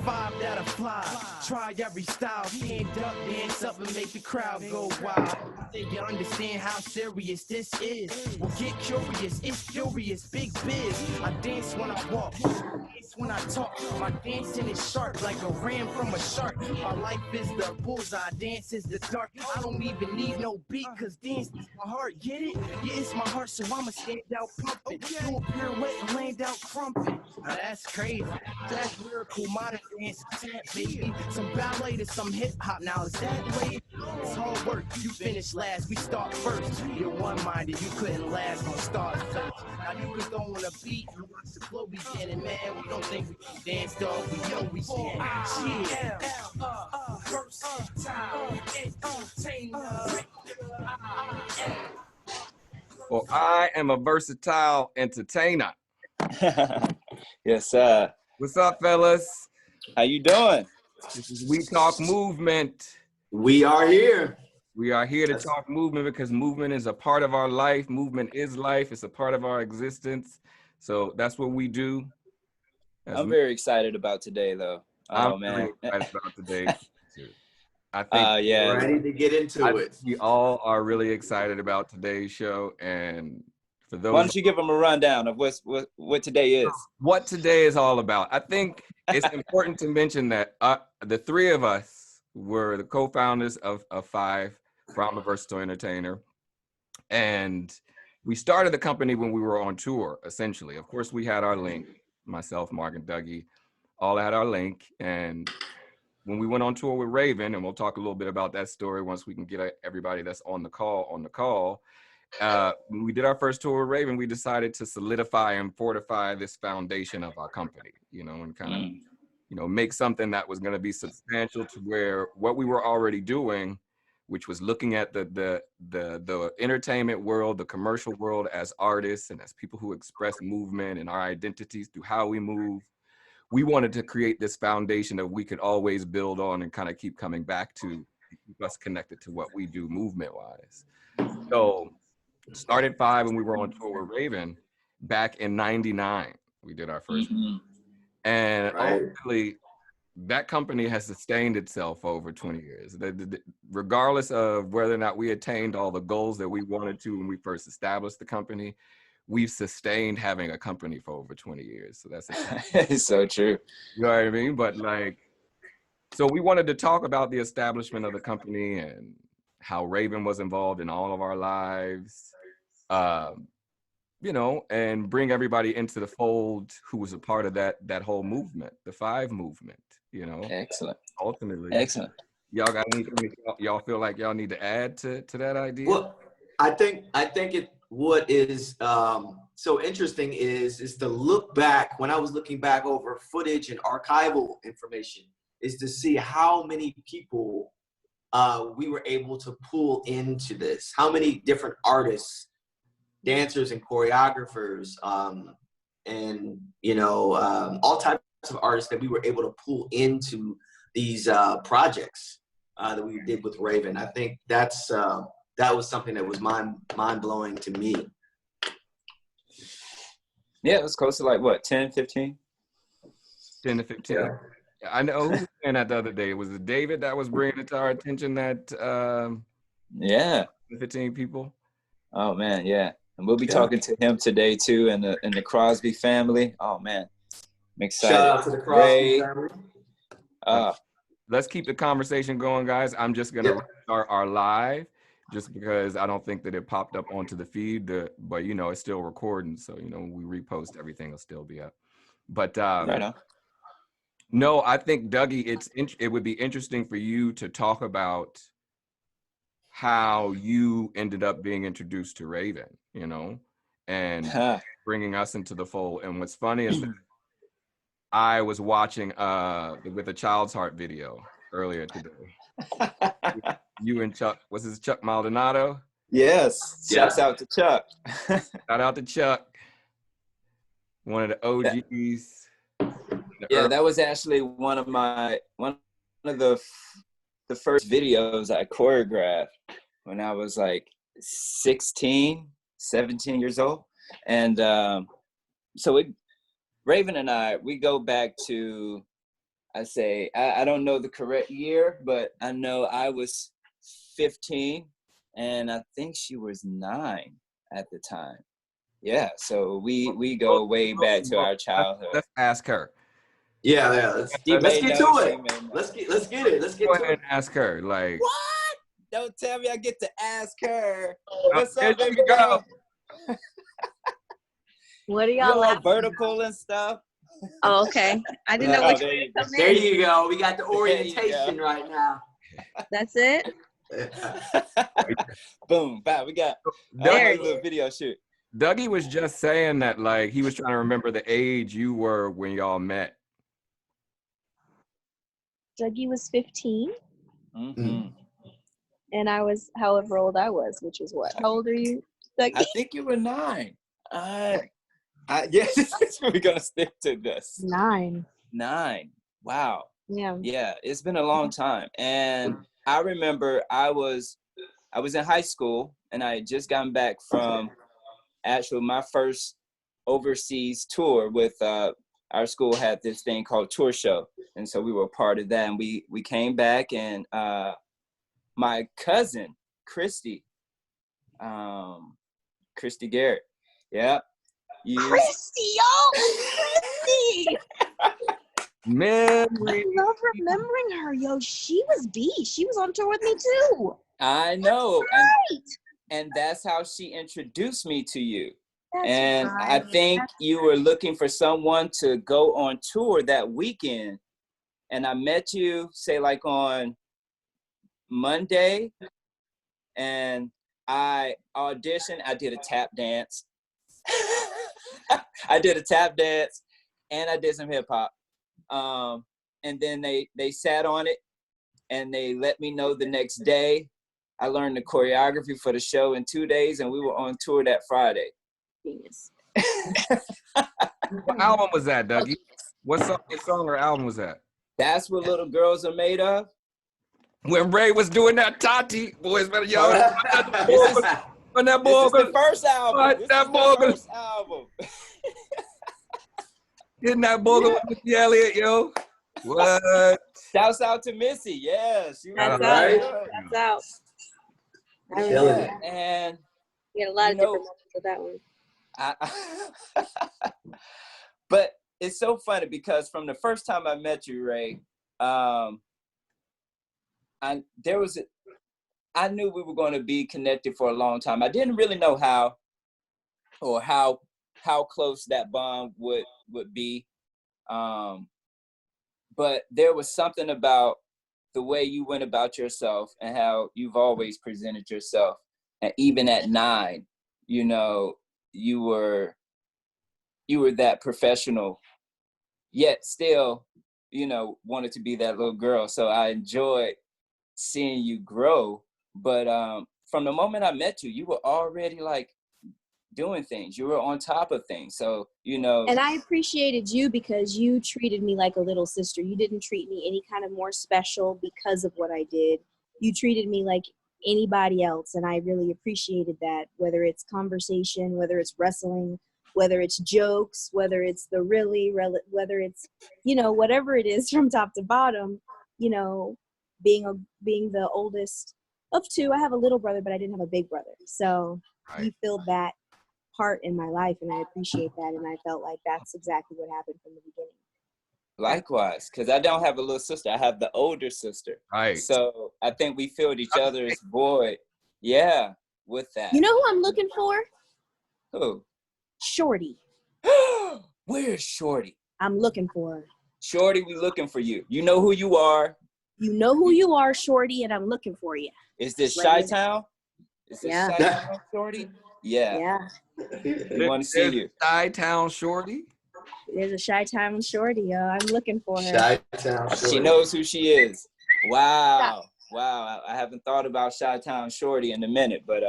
F.I.V.E that'll fly. Try every style, stand up, dance up, and make the crowd go wild. I think you understand how serious this is. Well, get curious, it's furious, big biz. I dance when I walk, I dance when I talk. My dancing is sharp like a ram from a shark. My life is the bullseye, dance is the dark. I don't even need no beat, cause dance is my heart, get it? Yeah, it's my heart, so I'ma stand out pumping. Do a pirouette and land out crumping. Now that's crazy. That's lyrical modern dance, baby. Some ballet to some hip hop. Now is that way? It's hard work. You finish last, we start first. You're one-minded, you couldn't last on start search. Now you can go on a beat and watch the flow beginning, man. We don't think we can dance, dog. We know we can. Yeah. Well, I am a versatile entertainer. Yes, sir. What's up, fellas? How you doing? This is We Talk Movement. We are here. We are here to talk movement because movement is a part of our life. Movement is life. It's a part of our existence. So that's what we do. I'm very excited about today, though. I'm man. very excited about today. I think yeah, ready to get into it. We all are really excited about today's show. And for those, why don't you give them a rundown of what today is? What today is all about. I think it's important to mention that the three of us were the co-founders of F.I.V.E, from a versatile entertainer. And we started the company when we were on tour, essentially. Of course, we had our link, myself, Marc, and Dougie, all had our link. And when we went on tour with Raven, and we'll talk a little bit about that story once we can get everybody that's on the call. When we did our first tour with Raven, we decided to solidify and fortify this foundation of our company, and kind of, make something that was going to be substantial to where what we were already doing, which was looking at the entertainment world, the commercial world as artists and as people who express movement and our identities through how we move. We wanted to create this foundation that we could always build on and kind of keep coming back to, keep us connected to what we do movement-wise. So started F.I.V.E when we were on tour with Raven back in '99. We did our first one. And ultimately, that company has sustained itself over 20 years. Regardless of whether or not we attained all the goals that we wanted to when we first established the company, we've sustained having a company for over 20 years. So that's it's so true. You know what I mean? But so we wanted to talk about the establishment of the company and how Raven was involved in all of our lives, and bring everybody into the fold who was a part of that whole movement, the F.I.V.E movement, Excellent. Ultimately. Excellent. Y'all got anything y'all feel like y'all need to add to that idea? Well, I think what is so interesting is to look back. When I was looking back over footage and archival information, is to see how many people we were able to pull into this, how many different artists, dancers and choreographers, and all types of artists that we were able to pull into these projects that we did with Raven. I think that was something that was mind-blowing to me. Yeah, it was close to like what, 10, 15? 10 to 15. Yeah. I know who was saying that the other day. Was it David that was bringing it to our attention that 15 people? Oh man, yeah. And we'll be talking to him today too, and the Crosby family. Oh man, I'm excited. Shout out to the Crosby family. Let's keep the conversation going, guys. I'm just gonna start our live, just because I don't think that it popped up onto the feed. But it's still recording, so when we repost, everything will still be up. But right on. No, I think Dougie, it would be interesting for you to talk about how you ended up being introduced to Raven, and bringing us into the fold. And what's funny is that I was watching With a Child's Heart video earlier today. You and Chuck, was this Chuck Maldonado? Yes. Shouts out to Chuck. Shout out to Chuck, one of the OGs. Yeah, that was actually one of the first videos I choreographed when I was like 16, 17 years old. And so Raven and I, we go back to I don't know the correct year, but I know I was 15 and I think she was 9 at the time. Yeah, so we go way back to our childhood. Let's ask her. Yeah. Let's get to it. Let's get it. Let's get Go to ahead it. and ask her. Like, What? Don't tell me I get to ask her. Oh, What's there up, baby you go. girl? What are You y'all all laughing vertical and stuff? Oh, okay. I didn't know Oh, which there way you to go. come There in. you go. We got the There you orientation go. right now. That's it? Boom, bam, we got There a it little video shoot. Dougie was just saying that, like, he was trying to remember the age you were when y'all met. Dougie was 15, Mm-hmm. and I was however old I was, which was what? How old are you, Dougie? I think you were 9. Yes, we're gonna stick to this. 9. 9. Wow. Yeah. Yeah, it's been a long time. And I remember I was in high school and I had just gotten back from my first overseas tour with our school had this thing called tour show. And so we were a part of that. And we came back and my cousin, Christy Garrett. Yeah. Christy, yo! Christy! Memory. I love remembering her, yo. She was B. She was on tour with me too. I know. Right. And that's how she introduced me to you. That's And right. I think you were looking for someone to go on tour that weekend. And I met you, say, like on Monday. And I auditioned. I did a tap dance. I did a tap dance. And I did some hip hop. And then they sat on it. And they let me know the next day. I learned the choreography for the show in 2 days. And we were on tour that Friday. Genius. What album was that, Dougie? What song or album was that? That's what little girls are made of. When Ray was doing that Tati, boys better y'all. This is the first album. This is the first album. Getting that boga with Missy Elliott, yo. What? Shouts out to Missy. Yeah, she was That's right. out. That's out. I Killing remember it. that. And We had a lot of You know- different moments with that one. But it's so funny because from the first time I met you, Ray, I knew we were going to be connected for a long time. I didn't really know how or how close that bond would be. But there was something about the way you went about yourself and how you've always presented yourself. And even at 9, you know, you were that professional, yet still, you know, wanted to be that little girl. So I enjoyed seeing you grow. But from the moment I met you, you were already like doing things. You were on top of things. So, you know. And I appreciated you because you treated me like a little sister. You didn't treat me any kind of more special because of what I did. You treated me like anybody else, and I really appreciated that, whether it's conversation, whether it's wrestling, whether it's jokes, whether it's whether it's, you know, whatever it is from top to bottom, you know, being the oldest of 2. I have a little brother, but I didn't have a big brother. So you filled that part in my life, and I appreciate that, and I felt like that's exactly what happened from the beginning. Likewise, because I don't have a little sister. I have the older sister. Right. So I think we filled each other's void. Yeah, with that. You know who I'm looking for? Who? Shorty. Where's Shorty? I'm looking for her. Shorty, we looking for you. You know who you are. You know who you are, Shorty, and I'm looking for you. Is this Right. Chi-Town? Is this Yeah. Chi-Town, Shorty? Yeah. Yeah. We want to see you. Chi-Town Shorty. There's a Chi-Town Shorty, yo. I'm looking for her. Chi-Town She Shorty. knows who she is. Wow. Wow. I haven't thought about Chi-Town Shorty in a minute, but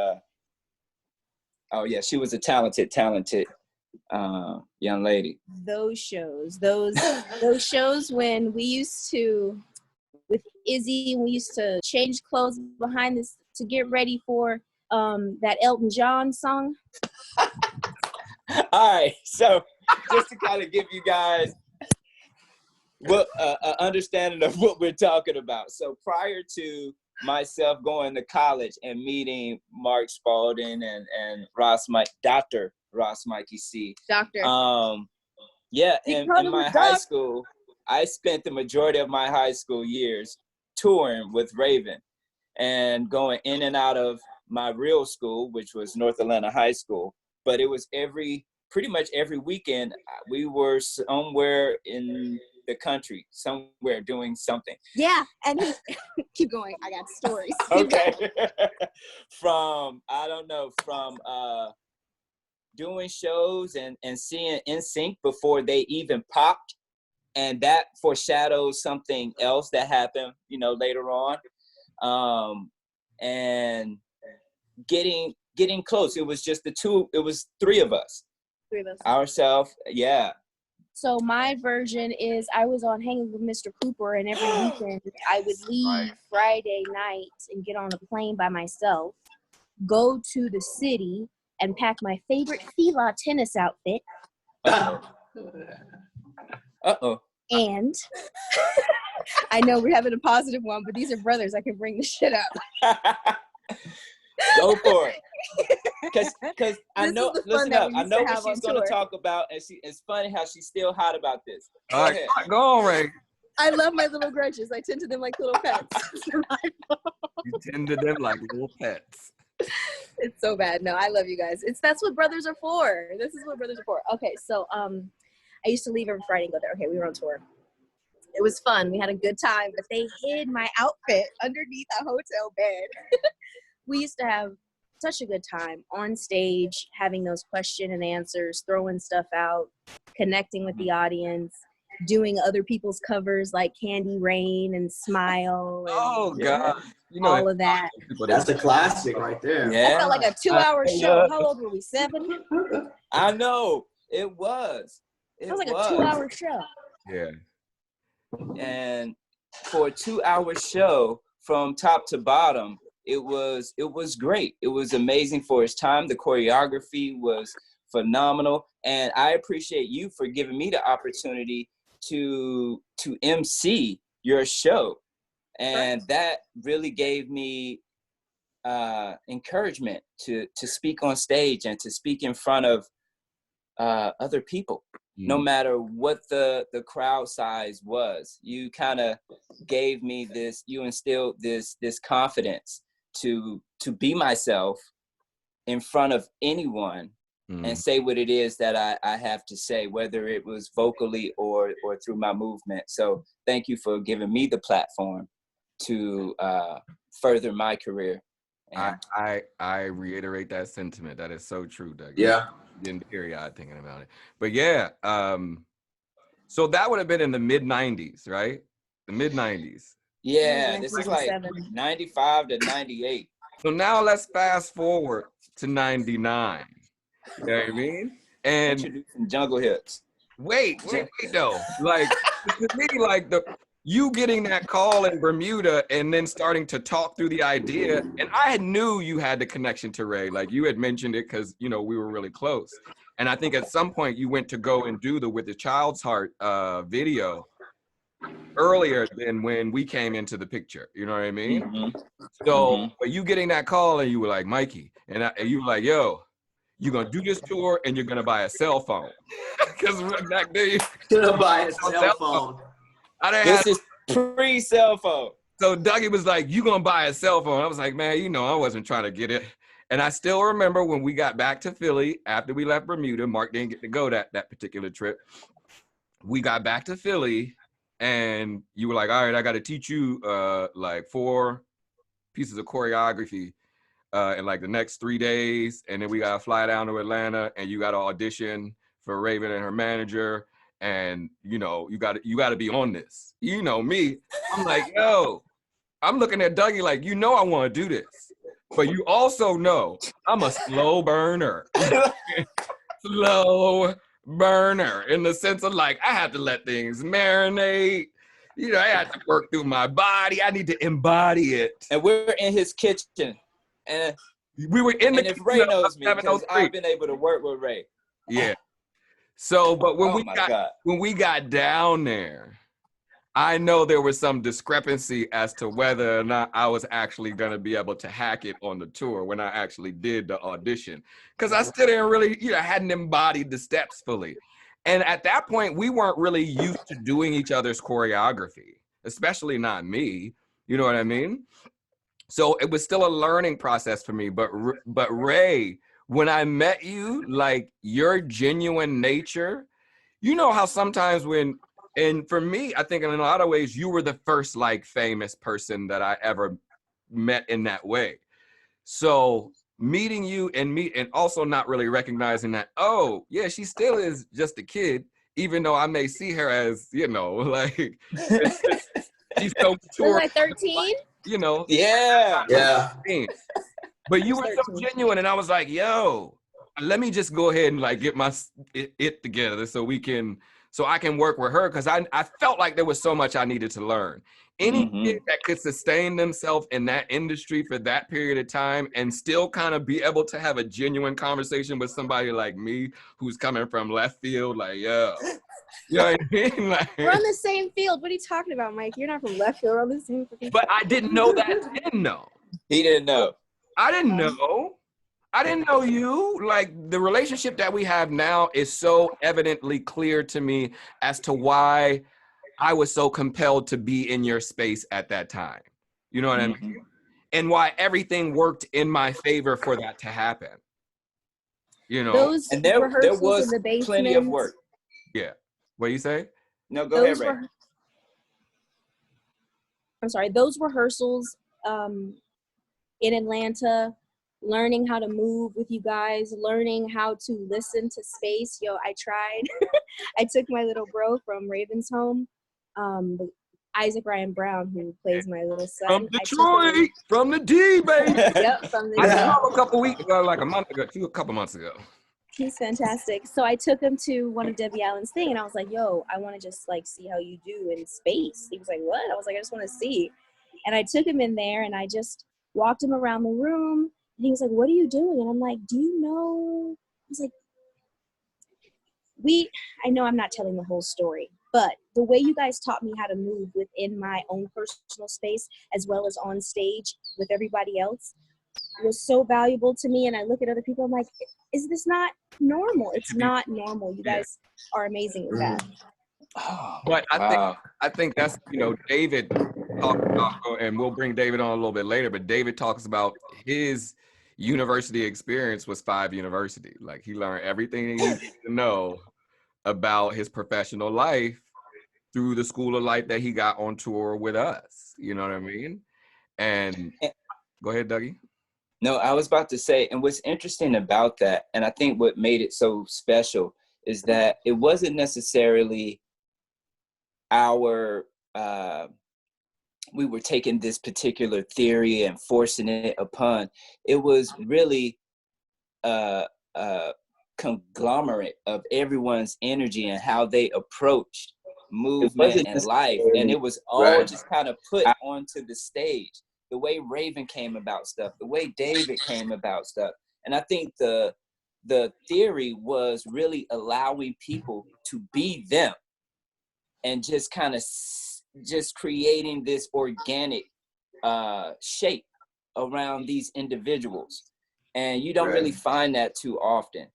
oh yeah, she was a talented young lady. Those shows when we used to, with Izzy, we used to change clothes behind this to get ready for that Elton John song. All right, so just to kind of give you guys well, understanding of what we're talking about. So prior to myself going to college and meeting Marc Spaulding and Dr. Ross Mikey C. Doctor. Yeah, in my high school, I spent the majority of my high school years touring with Raven and going in and out of my real school, which was North Atlanta High School. But it was pretty much every weekend, we were somewhere in the country, somewhere doing something. Yeah, and keep going. I got stories. Okay. From doing shows and seeing NSYNC before they even popped, and that foreshadows something else that happened, later on. And getting close. It was just three of us. Ourselves, yeah. So my version is I was on Hanging with Mr. Cooper, and every weekend I would leave Friday night and get on a plane by myself, go to the city, and pack my favorite F.I.V.E tennis outfit. Uh-oh. And I know we're having a positive one, but these are brothers. I can bring the shit up. Go for it. Because I know, listen up, I know what she's going to talk about, and it's funny how she's still hot about this. All right, go on, Ray. I love my little grudges. I tend to them like little pets. You tend to them like little pets. It's so bad. No, I love you guys. That's what brothers are for. This is what brothers are for. Okay, so I used to leave every Friday and go there. Okay, we were on tour. It was fun. We had a good time, but they hid my outfit underneath a hotel bed. We used to have such a good time on stage, having those question and answers, throwing stuff out, connecting with the audience, doing other people's covers like Candy Rain and Smile. And, oh, God. All of that. That's a classic right there. Yeah. That felt like a 2-hour show. How old were we? 7? I know. It was. It was like a 2-hour show. Yeah. And for a 2-hour show from top to bottom, it was great. It was amazing for its time. The choreography was phenomenal. And I appreciate you for giving me the opportunity to MC your show. And that really gave me encouragement to speak on stage and to speak in front of other people. No matter what the crowd size was. You kind of gave me this, you instilled this confidence to be myself in front of anyone and say what it is that I have to say, whether it was vocally or through my movement. So thank you for giving me the platform to further my career. I reiterate that sentiment. That is so true, Dougie. Yeah. Getting teary-eyed thinking about it. But yeah, so that would have been in the mid-90s, right? The mid-90s. Yeah, this is like 95 to 98. So now let's fast forward to 99. You know what I mean? And introducing jungle hits. Wait though. Like to me, like you getting that call in Bermuda and then starting to talk through the idea, and I knew you had the connection to Ray. Like you had mentioned it because we were really close. And I think at some point you went to go and do the With the Child's Heart video earlier than when we came into the picture. You know what I mean? Mm-hmm. So but you getting that call and you were like, Mikey, and you were like, yo, you're gonna do this tour and you're gonna buy a cell phone. Because back then you're gonna buy a cell phone. This is pre-cell phone. So Dougie was like, you gonna buy a cell phone? I was like, man, I wasn't trying to get it. And I still remember when we got back to Philly after we left Bermuda, Marc didn't get to go that particular trip. We got back to Philly and you were like, all right, I gotta teach you like 4 pieces of choreography in like the next 3 days. And then we gotta fly down to Atlanta and you gotta audition for Raven and her manager. And you gotta be on this. You know me. I'm like, yo, I'm looking at Dougie like, I want to do this. But you also know I'm a slow burner. Slow burner in the sense of like, I have to let things marinate. I have to work through my body. I need to embody it. And we're in his kitchen. And we were in the kitchen. If Ray knows me, because I've been able to work with Ray. Yeah. So, but when we got down there, I know there was some discrepancy as to whether or not I was actually going to be able to hack it on the tour when I actually did the audition. Because I still didn't really, hadn't embodied the steps fully. And at that point, we weren't really used to doing each other's choreography, especially not me. You know what I mean? So it was still a learning process for me. But Ray, when I met you, like your genuine nature, you know how sometimes and for me, I think in a lot of ways, you were the first like famous person that I ever met in that way. So meeting you and also not really recognizing that, oh yeah, she still is just a kid, even though I may see her as, like she's so mature. Was I 13? Yeah. Yeah. But you were so genuine, and I was like, yo, let me just go ahead and like get my it together so I can work with her, because I felt like there was so much I needed to learn. Any kid that could sustain themselves in that industry for that period of time and still kind of be able to have a genuine conversation with somebody like me who's coming from left field, like, yo, you know what I mean? Like, we're on the same field. What are you talking about, Mike? You're not from left field. We're on the same field. But I didn't know that then, though. He didn't know. I didn't know. I didn't know you. Like, the relationship that we have now is so evidently clear to me as to why I was so compelled to be in your space at that time. You know what I mean? And why everything worked in my favor for that to happen. Those and there was in the basement, plenty of work. Yeah. What do you say? No, go ahead, Ray. I'm sorry. Those rehearsals in Atlanta, learning how to move with you guys, learning how to listen to space. Yo, I tried. I took my little bro from Raven's home, Isaac Ryan Brown, who plays my little son. From Detroit, from the D, baby. Yep, from the D. I saw him a couple weeks ago, like a couple months ago. He's fantastic. So I took him to one of Debbie Allen's thing, and I was like, yo, I want to just like see how you do in space. He was like, what? I was like, I just want to see. And I took him in there, and I just walked him around the room. And he was like, what are you doing? And I'm like, do you know? I was like, I know I'm not telling the whole story, but the way you guys taught me how to move within my own personal space, as well as on stage with everybody else, was so valuable to me. And I look at other people, I'm like, is this not normal? It's not normal. You guys are amazing with that. But I think that's, David talked about, and we'll bring David on a little bit later, but David talks about his university experience was F.I.V.E. University. Like, he learned everything he needed to know about his professional life through the school of life that he got on tour with us. You know what I mean? And go ahead, Dougie. No, I was about to say, and what's interesting about that, and I think what made it so special, is that it wasn't necessarily we were taking this particular theory and forcing it upon. It was really a conglomerate of everyone's energy and how they approached movement and life. And it was all just kind of put onto the stage. The way Raven came about stuff, the way David came about stuff. And I think the theory was really allowing people to be them and just kind of just creating this organic shape around these individuals. And you don't really find that too often.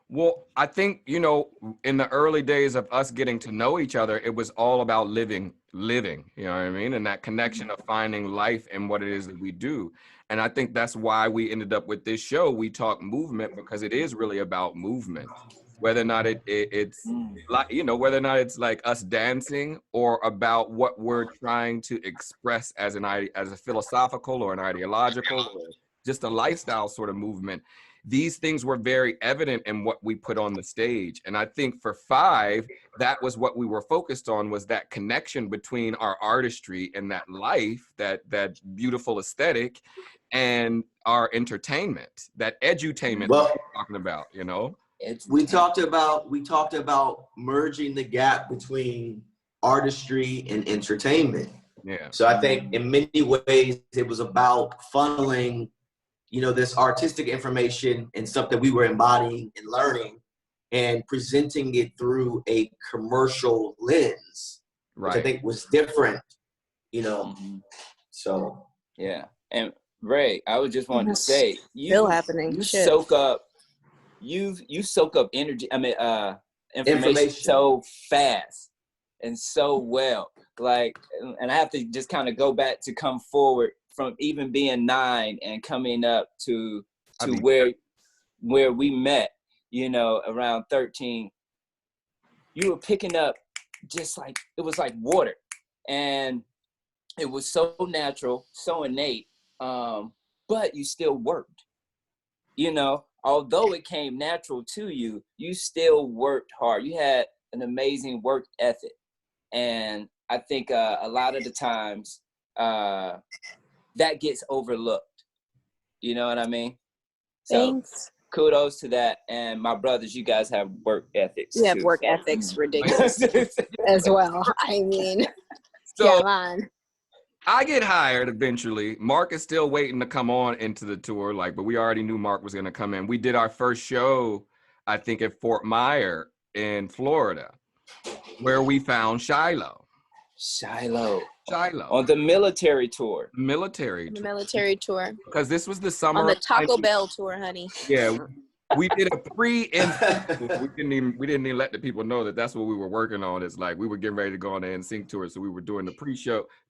Well, I think, in the early days of us getting to know each other, it was all about living, you know what I mean? And that connection of finding life in what it is that we do. And I think that's why we ended up with this show. We talk movement because it is really about movement, whether or not it's like, whether or not it's like us dancing or about what we're trying to express as a philosophical or an ideological or just a lifestyle sort of movement. These things were very evident in what we put on the stage. And I think for F.I.V.E., that was what we were focused on, was that connection between our artistry and that life, that beautiful aesthetic, and our entertainment, that edutainment that we're talking about, We talked about merging the gap between artistry and entertainment. Yeah. So I think in many ways it was about funneling this artistic information and stuff that we were embodying and learning and presenting it through a commercial lens. which I think was different, so. Yeah. And Ray, I would just want to say, still happening. You soak up energy, information so fast and so well. Like, and I have to just kind of go back to come forward from even being 9 and coming up to where we met, around 13. You were picking up just like, it was like water. And it was so natural, so innate, but you still worked. Although it came natural to you, you still worked hard. You had an amazing work ethic. And I think a lot of the times that gets overlooked. You know what I mean? So, thanks. Kudos to that. And my brothers, you guys have work ethics. You have work ethics, ridiculous as well. I mean, so, come on. I get hired eventually. Marc is still waiting to come on into the tour, but we already knew Marc was going to come in. We did our first show, I think, at Fort Myer in Florida, where we found Shiloh. On the military tour. Military tour. Because this was the summer. On the Taco Bell tour, honey. Yeah. We did a we didn't even let the people know that that's what we were working on. It's like we were getting ready to go on the NSYNC tour, so we were doing the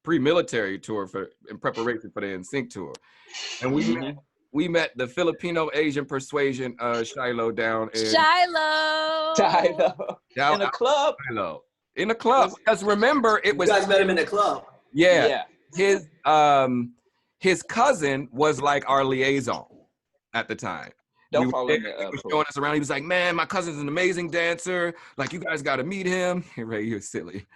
pre-military tour in preparation for the NSYNC tour. And we met the Filipino Asian persuasion Shiloh down in Shiloh. Down in a club. Shiloh. In a club. Because remember, it was you guys met him in the club. Yeah. His cousin was like our liaison at the time. Don't he was showing us around. He was like, "Man, my cousin's an amazing dancer. Like, you guys got to meet him." Ray, you're silly.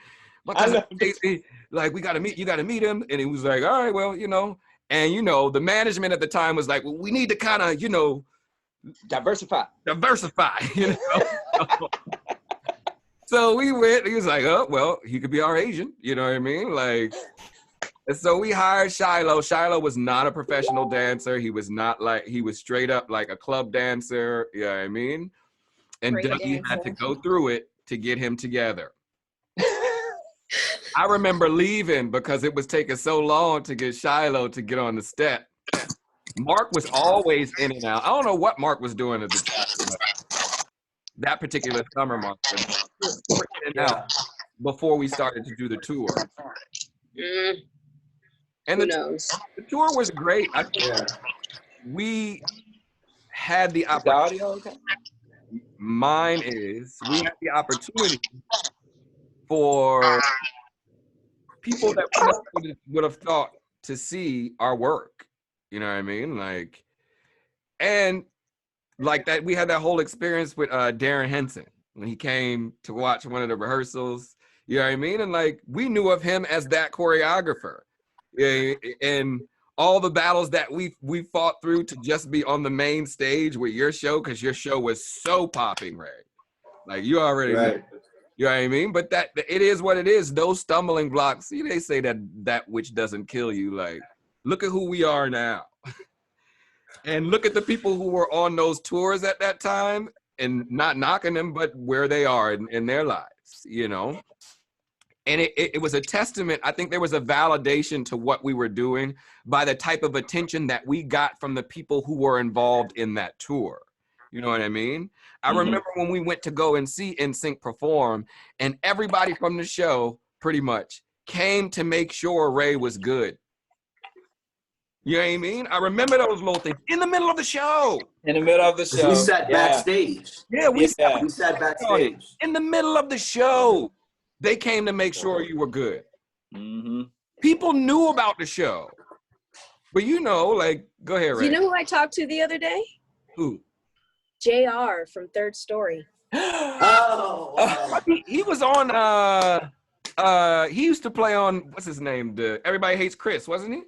My cousin's crazy. Like, you got to meet him. And he was like, "All right, well, And the management at the time was like, "Well, we need to kind of, diversify." So we went. He was like, "Oh, well, he could be our agent." You know what I mean? Like. And so we hired Shiloh. Shiloh was not a professional dancer. He was straight up like a club dancer. You know what I mean? And Dougie had to go through it to get him together. I remember leaving because it was taking so long to get Shiloh to get on the step. Marc was always in and out. I don't know what Marc was doing at the time. That particular summer, Marc was in and out before we started to do the tour. And the tour was great. We had the opportunity. We had the opportunity for people that would have thought to see our work. You know what I mean? And like that, we had that whole experience with Darren Henson when he came to watch one of the rehearsals. You know what I mean? And we knew of him as that choreographer. And all the battles that we fought through to just be on the main stage with your show, because your show was so popping, Ray. Like, you already know. You know what I mean? But that it is what it is. Those stumbling blocks, they say that which doesn't kill you. Like, look at who we are now. And look at the people who were on those tours at that time, and not knocking them, but where they are in their lives, And it was a testament. I think there was a validation to what we were doing by the type of attention that we got from the people who were involved in that tour. You know what I mean? I remember when we went to go and see NSYNC perform, and everybody from the show pretty much came to make sure Ray was good. You know what I mean? I remember those little things in the middle of the show. In the middle of the show. We sat backstage. Yeah, we sat backstage. In the middle of the show. They came to make sure you were good. People knew about the show. But go ahead, Ray. You know who I talked to the other day? Who? JR from Third Story. He was on, he used to play on, what's his name? The Everybody Hates Chris, wasn't he?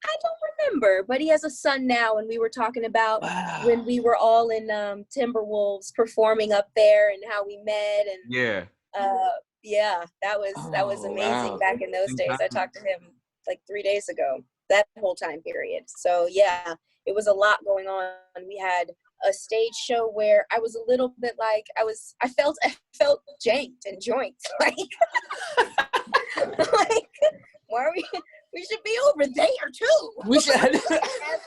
I don't remember, but he has a son now, and we were talking about when we were all in Timberwolves performing up there and how we met. And that was amazing back in those days. I talked to him like 3 days ago, that whole time period. So yeah, it was a lot going on. We had a stage show where I was a little bit like I felt janked and joint. Like why are we should be over there too. We should as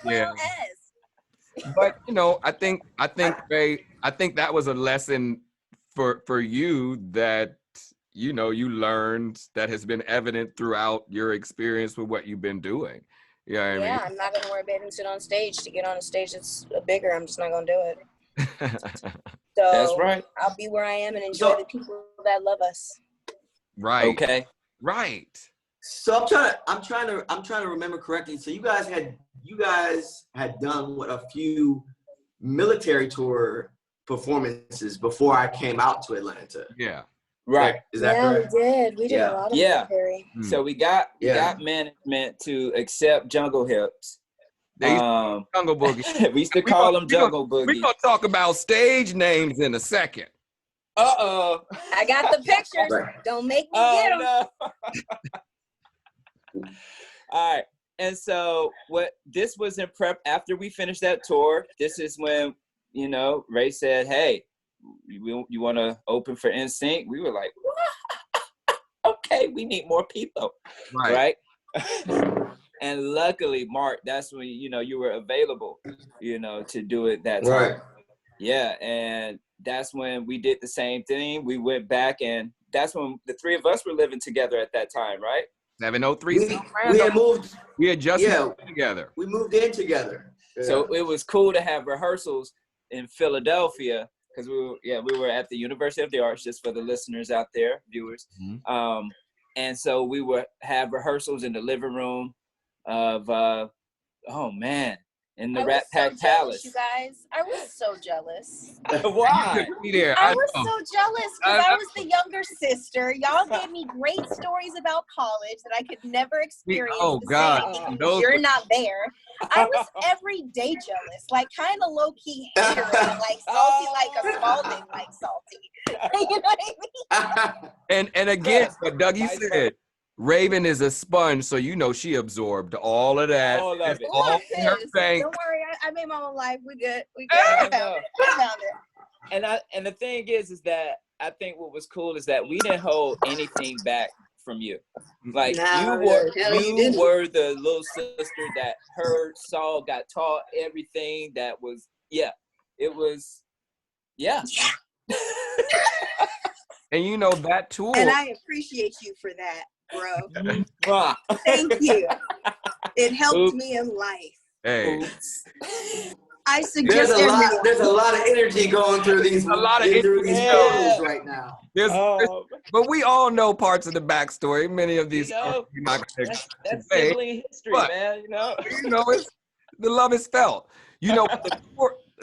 well as. But I think Ray, I think that was a lesson for you that you learned, that has been evident throughout your experience with what you've been doing. I mean? I'm not gonna wear a bathing suit on stage to get on a stage that's bigger. I'm just not gonna do it. So that's right. I'll be where I am and enjoy the people that love us. Right. Okay. Right. So I'm trying to remember correctly. So you guys had done a few military tour performances before I came out to Atlanta. Yeah. Right. Is that correct? We did. We did a lot of military. So we got management to accept Jungle Hips. Jungle Boogie. We used to call them Jungle Boogie. We're gonna talk about stage names in a second. Uh-oh. I got the pictures. Right. Don't make me get them. No. All right. And so this was in prep after we finished that tour. This is when, Ray said, hey, you want to open for NSYNC? We were like, okay, we need more people. Right? And luckily, Marc, that's when, you were available, to do it that time. Right. Yeah. And that's when we did the same thing. We went back, and that's when the three of us were living together at that time, right? 703. We had just moved together. We moved in together. Yeah. So it was cool to have rehearsals in Philadelphia because we were at the University of the Arts, just for the listeners out there, viewers. Mm-hmm. And so we would have rehearsals in the living room of in the Rat Pack Palace. You guys, I was so jealous. Why? I was so jealous because I was the younger sister. Y'all gave me great stories about college that I could never experience. Oh God, you're not there. I was every day jealous, like kind of low key hater, like salty, like a Spaulding, like salty. You know what I mean? And again, what Dougie said. Raven is a sponge, so she absorbed all of that. All of it. Don't worry, I made my own life. We good. I found it. And the thing is that I think what was cool is that we didn't hold anything back from you. Like you were the little sister that heard, saw, got taught everything that was it was. And that tour. And I appreciate you for that, bro. Thank you. It helped me in life. Hey. I suggest there's a lot of energy going through these photos right now. But we all know parts of the backstory. Many of these that's sibling history, man. The love is felt.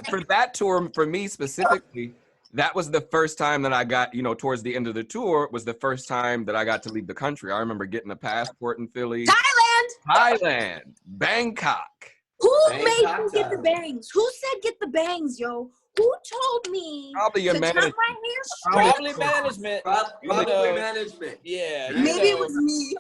For that tour, for me specifically, that was the first time that I got, towards the end of the tour, was the first time that I got to leave the country. I remember getting a passport in Philly. Thailand. Bangkok. Who made me get the bangs? Who said get the bangs, yo? Who told me Probably your management. Probably management. Probably management. Yeah. Maybe it was me.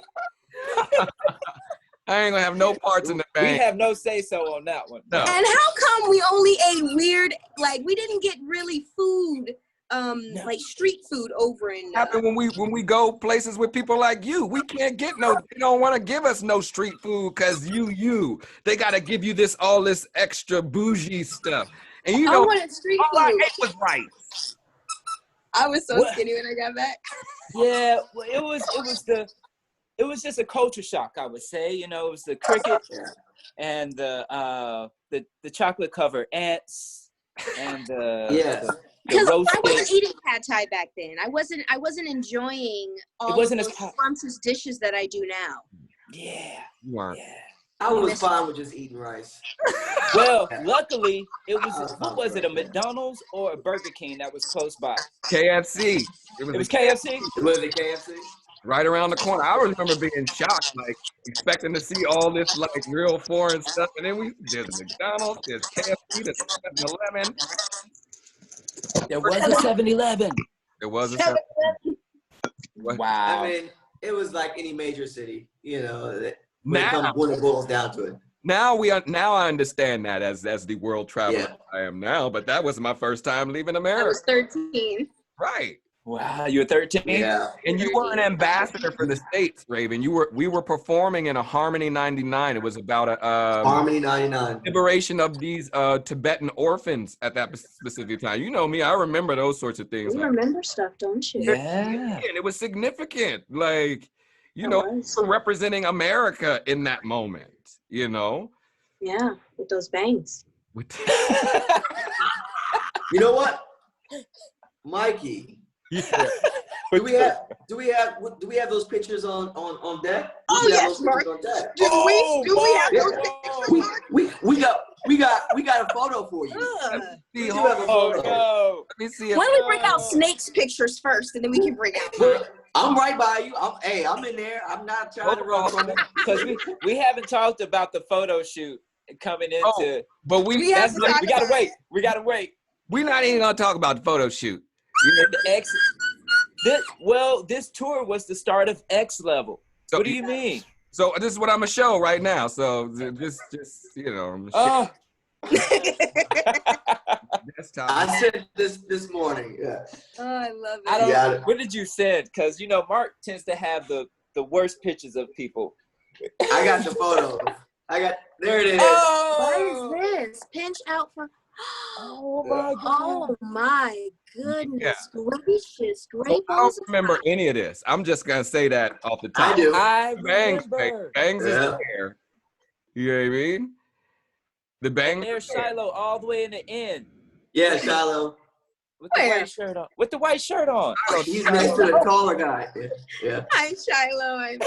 I ain't gonna have no parts in the bang. We have no say-so on that one. No. And how come we only ate weird, like we didn't get really food, like street food over in happen when we go places with people like you. We can't get they don't want to give us no street food because they gotta give you all this extra bougie stuff. And I wanted street food. All I ate was rice. I was so skinny when I got back. Yeah, well, it was just a culture shock, I would say. It was the cricket and the chocolate covered ants and the because I wasn't eating pad thai back then. I wasn't enjoying all of those scrumptious dishes that I do now. Yeah, you weren't. Yeah. I was fine with just eating rice. Well, luckily, it was a McDonald's or a Burger King that was close by? KFC. It was KFC? Was it KFC? Right around the corner. I remember being shocked, like expecting to see all this like real foreign stuff. And then there's McDonald's, there's KFC, there's 7-Eleven. There was a 7-Eleven. There was a 7-Eleven. Wow. I mean, it was like any major city, when it boils down to it. Now I understand that as the world traveler I am now, but that was my first time leaving America. I was 13. Right. Wow, you were 13? Yeah. And you were an ambassador for the States, Raven. We were performing in a Harmony 99. It was about a Harmony 99. liberation of these Tibetan orphans at that specific time. You know me, I remember those sorts of things. You remember stuff, don't you? Yeah. It was significant. Like, you It know, was. for representing America in that moment, you know? Yeah, with those bangs. You know what? Mikey. Yeah. Do we have those pictures on deck? Oh yes, Marc. On deck. Do we have those pictures? We got a photo for you. We do have a photo. No. Let me see it. Why don't we bring out Snake's pictures first, and then we can bring out mine? I'm right by you. I'm in there. I'm not trying to run from it. Because we haven't talked about the photo shoot coming into. But we gotta wait. We gotta wait. We're not even gonna talk about the photo shoot. This tour was the start of X Level. So, what do you mean? So this is what I'm gonna show right now. So just you know. I said this morning. Yeah. Oh, I love it. What did you send? Because you know Marc tends to have the worst pictures of people. I got the photo. There it is. What is this? Pinch out for. Oh my God. Oh my goodness gracious! So Great. I don't remember any of this. I'm just gonna say that off the top. I do. Bangs is Yeah. there. You know what I mean? The bangs. And there's Shiloh all the way in the end. Yeah, Shiloh. With the white shirt on. With the white shirt on. He's next to the taller guy. Yeah. Hi, Shiloh.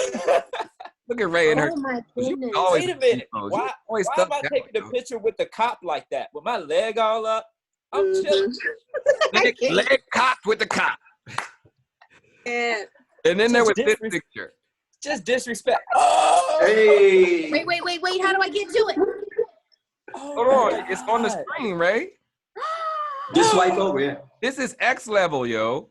Look at Ray and her. Oh my goodness! Wait a minute. Why am I taking the picture with the cop like that? With my leg all up? I'm chilling. Leg cocked with the cop. Yeah. And then there was this picture. Just disrespect. Oh! Hey. Wait! How do I get to it? Hold on, it's on the screen, Ray. Just swipe over. Yeah. This is X Level, yo.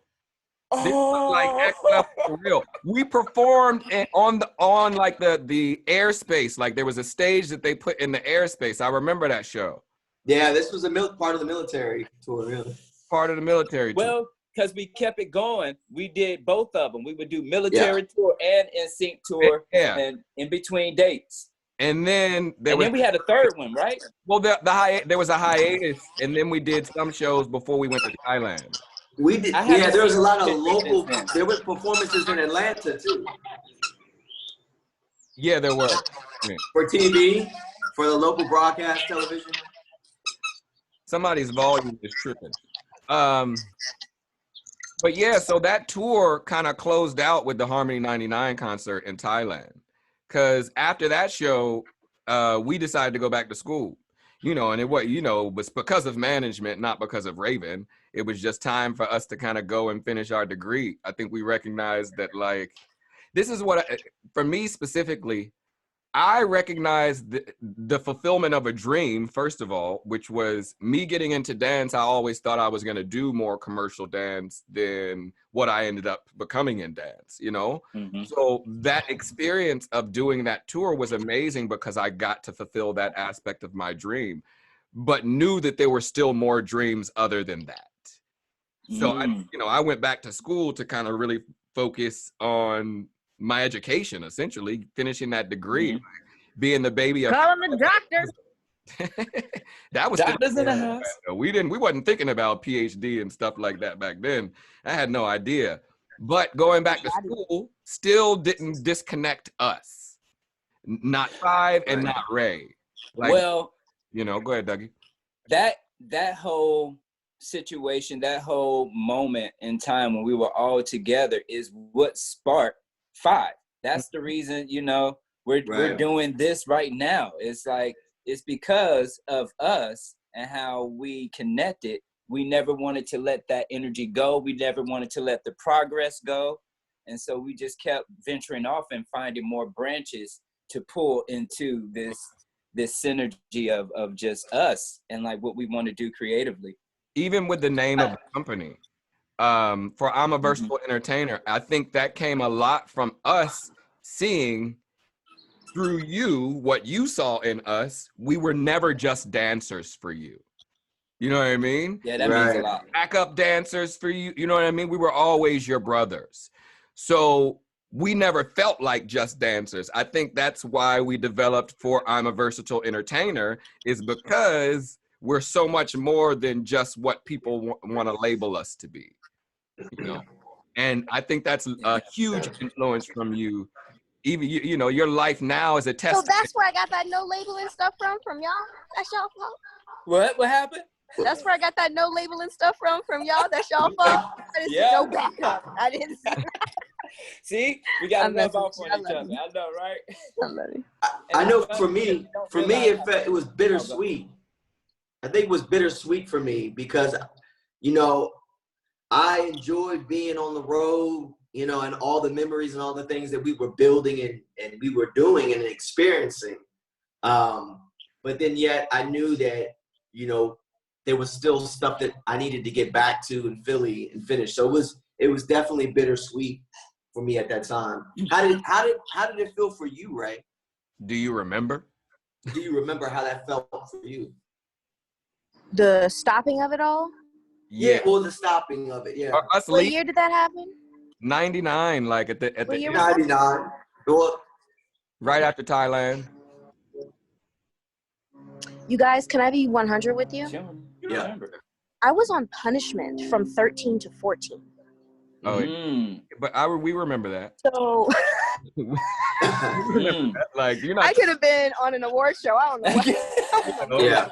This is like X Level for real. We performed on like the airspace. Like there was a stage that they put in the airspace. I remember that show. Yeah, this was part of the military tour. Really. Part of the military tour. Well, because we kept it going, we did both of them. We would do military tour and NSYNC tour, and in between dates. And then then we had a third one, right? Well, there was a hiatus, and then we did some shows before we went to Thailand. We did. Yeah, there was a lot of local. There was performances in Atlanta too. Yeah, there were. For TV, for the local broadcast television. Somebody's volume is tripping. But yeah, so that tour kind of closed out with the Harmony 99 concert in Thailand. Because after that show, we decided to go back to school. You know, and it was because of management, not because of Raven. It was just time for us to kind of go and finish our degree. I think we recognized that, like, this is what, for me specifically, I recognized the fulfillment of a dream, first of all, which was me getting into dance. I always thought I was going to do more commercial dance than what I ended up becoming in dance, you know? Mm-hmm. So that experience of doing that tour was amazing because I got to fulfill that aspect of my dream, but knew that there were still more dreams other than that. So I went back to school to kind of really focus on my education, essentially finishing that degree, being the baby of. Call him the doctor. That was doctors in the house. We wasn't thinking about PhD and stuff like that back then. I had no idea. But going back to school still didn't disconnect us. Not F.I.V.E. and not Ray. Like, well, go ahead, Dougie. That whole situation, that whole moment in time when we were all together is what sparked F.I.V.E. That's the reason, we're doing this right now. It's like, it's because of us and how we connected. We never wanted to let that energy go. We never wanted to let the progress go. And so we just kept venturing off and finding more branches to pull into this synergy of just us and like what we want to do creatively. Even with the name of the company, for I'm a Versatile Entertainer, I think that came a lot from us seeing through you, what you saw in us, we were never just dancers for you. You know what I mean? Yeah, that means a lot. Backup dancers for you. You know what I mean? We were always your brothers. So we never felt like just dancers. I think that's why we developed For I'm a Versatile Entertainer, is because we're so much more than just what people want to label us to be. You know? And I think that's a huge influence from you. Even you know, your life now is a testament. So that's where I got that no labeling stuff from y'all. That's y'all fault. What happened? That's where I got that no labeling stuff from y'all. That's y'all fault. I didn't see no backup. I didn't see. See, we got to rub off on each other. I know, right? I know for me, it was bittersweet. I think it was bittersweet for me because, you know, I enjoyed being on the road, you know, and all the memories and all the things that we were building and we were doing and experiencing. But then yet I knew that, you know, there was still stuff that I needed to get back to in Philly and finish. So it was definitely bittersweet for me at that time. How did it feel for you, Ray? Do you remember? Do you remember how that felt for you? The stopping of it all? Yeah, well, the stopping of it, yeah. What year did that happen? 99, like at the 99. Right after Thailand. You guys, can I be 100 with you? Yeah. I was on punishment from 13 to 14. Oh, but we remember that. So like you're not. I could have been on an award show. I don't know what. Yeah.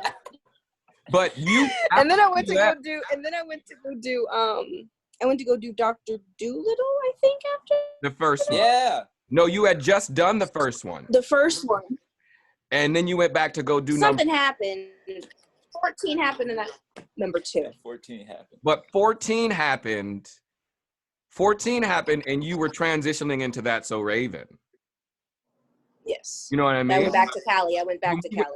But you. And then I went to go do. And then I went to go do. I went to go do Dr. Doolittle. I think after the first one. Yeah. No, you had just done the first one. The first one. And then you went back to go do something happened. 14 happened, and number 2. 14 happened. But 14 happened. 14 happened, and you were transitioning into That So Raven. Yes. You know what I mean? I went back to Cali.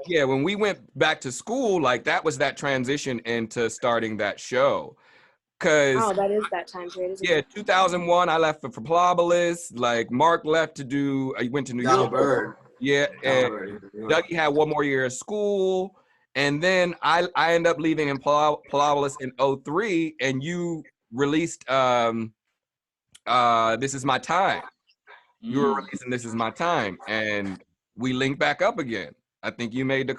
Yeah, when we went back to school, like that was that transition into starting that show. Oh, that is that time period, isn't it? 2001, I left for Propolis. Like Marc left to do, I went to New York. Yeah, and Dougie had one more year of school. And then I ended up leaving in Propolis in 03, and you released This Is My Time. You were releasing This Is My Time, and we linked back up again. I think you made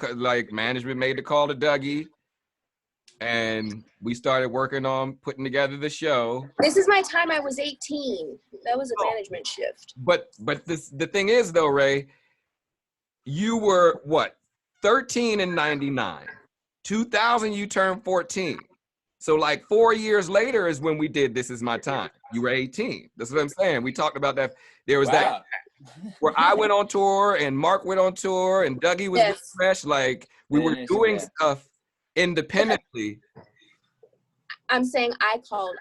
management made the call to Dougie, and we started working on putting together the show. This Is My Time. I was 18. That was a management shift. But the thing is though, Ray, you were what, 13 in 99. 2000 you turned 14. So like 4 years later is when we did This Is My Time. You were 18. That's what I'm saying. We talked about that. There was that where I went on tour and Marc went on tour and Dougie was fresh. Like we were doing stuff independently. I'm saying I called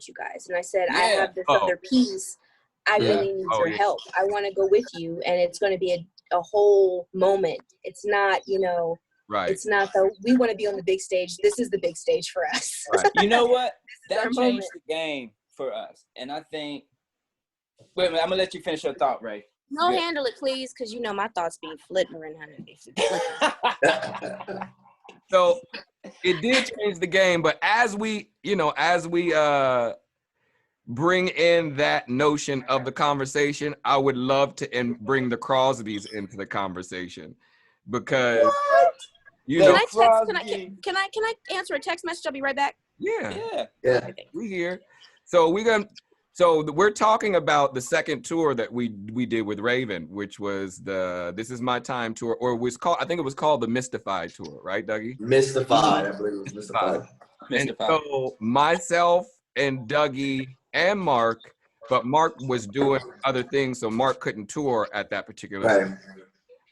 you guys and I said, I have this other piece. I really need your help. I want to go with you, and it's going to be a whole moment. It's not, you know, it's not we want to be on the big stage. This is the big stage for us. Right. You know what? That changed the game for us. And I think, wait a minute, I'm going to let you finish your thought, Ray. No, handle it, please, because you know my thoughts be flittering, honey. So it did change the game, but as we bring in that notion of the conversation, I would love to bring the Crosbys into the conversation because Can I answer a text message? I'll be right back. Yeah. We here. So we're talking about the second tour that we did with Raven, which was the This Is My Time tour, or I think it was called the Mystified tour, right, Dougie? Mystified, I believe it was Mystified. And so myself and Dougie and Marc, but Marc was doing other things, so Marc couldn't tour at that particular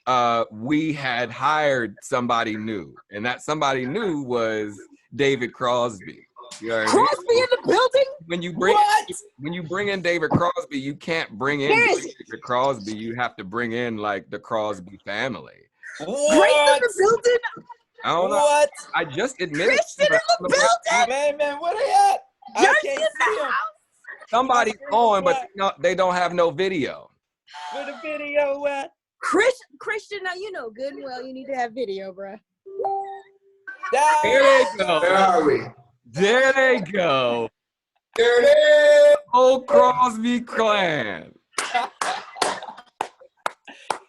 time. We had hired somebody new, and that somebody new was David Crosby. You know Crosby in the building? When you bring in David Crosby, you can't bring in David Crosby. You have to bring in like the Crosby family. Great in the building? I don't know. What? I just admitted. Christian in the building? Man, where they at? I can't see them. Somebody's on, but they don't have no video. Where the video at? Christian, now you know good and well you need to have video, bruh. There they go. Where are we? There they go. There it is. Old Crosby clan.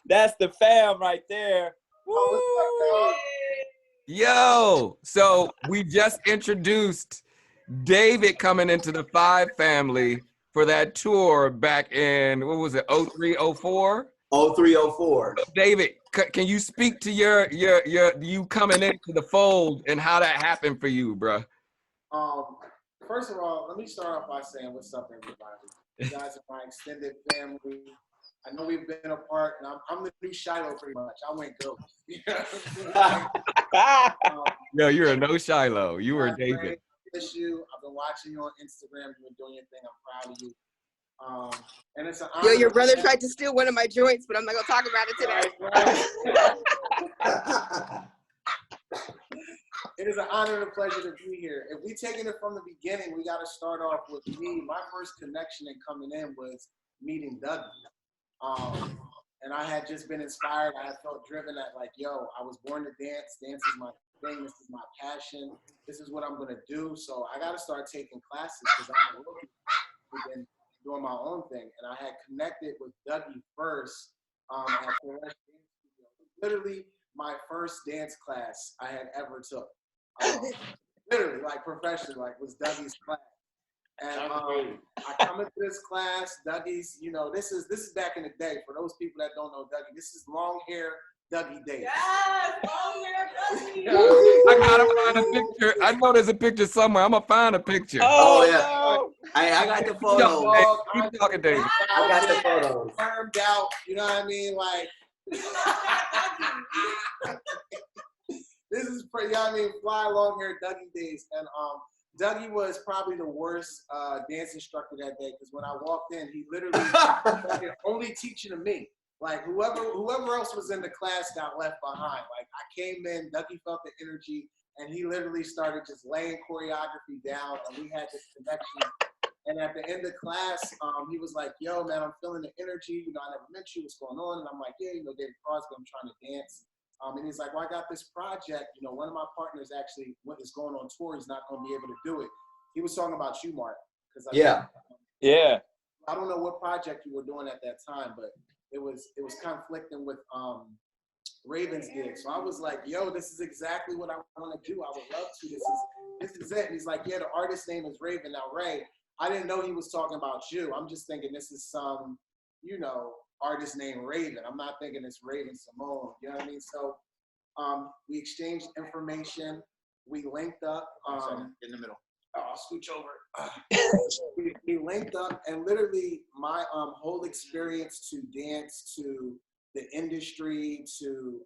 That's the fam right there. Woo. Yo, so we just introduced David coming into the F.I.V.E family for that tour back in, what was it, 03, 04? 0304. David, can you speak to you coming into the fold and how that happened for you, bro? First of all, let me start off by saying what's up, everybody. You guys are my extended family. I know we've been apart, and I'm the new Shiloh pretty much. I went ghost. Yo, you're a no Shiloh. You were David. Miss you. I've been watching you on Instagram. You've been doing your thing. I'm proud of you. And it's an honor. Yo, your brother tried to steal one of my joints, but I'm not gonna talk about it today. It is an honor and a pleasure to be here. If we taking it from the beginning, we got to start off with me. My first connection in coming in was meeting Dougie. And I had just been inspired. I had felt driven at like, yo, I was born to dance. Dance is my thing. This is my passion. This is what I'm going to do. So I got to start taking classes because I'm a rookie and doing my own thing. And I had connected with Dougie first at the Dance Studio. Literally my first dance class I had ever took. Literally, like professionally, like was Dougie's class. And I come into this class, Dougie's, you know, this is back in the day. For those people that don't know Dougie, this is long hair Dougie days. Yes, long hair Dougie. I gotta find a picture. I know there's a picture somewhere. I'm gonna find a picture. Oh yeah. No. I got the photos. Keep talking, David. I got the photos. Firmed out, you know what I mean? Like this is pretty, you know what I mean? Fly long hair Dougie days. And Dougie was probably the worst dance instructor that day because when I walked in, he literally started only teaching to me. Like whoever else was in the class got left behind. Like I came in, Dougie felt the energy, and he literally started just laying choreography down, and we had this connection. And at the end of class, he was like, "Yo, man, I'm feeling the energy. You know, I never met you. What's going on?" And I'm like, "Yeah, you know, David Crosby, I'm trying to dance." And he's like, "Well, I got this project. You know, one of my partners actually is going on tour. He's not going to be able to do it." He was talking about you, Marc. Yeah. I don't know what project you were doing at that time, but it was conflicting with Raven's gig. So I was like, "Yo, this is exactly what I want to do. I would love to. This is it." And he's like, "Yeah, the artist name is Raven." Now, Ray, I didn't know he was talking about you. I'm just thinking this is some, you know, artist named Raven. I'm not thinking it's Raven-Symone. You know what I mean? So we exchanged information. We linked up. In the middle. I'll scooch over. We linked up, and literally my whole experience to dance, to the industry, to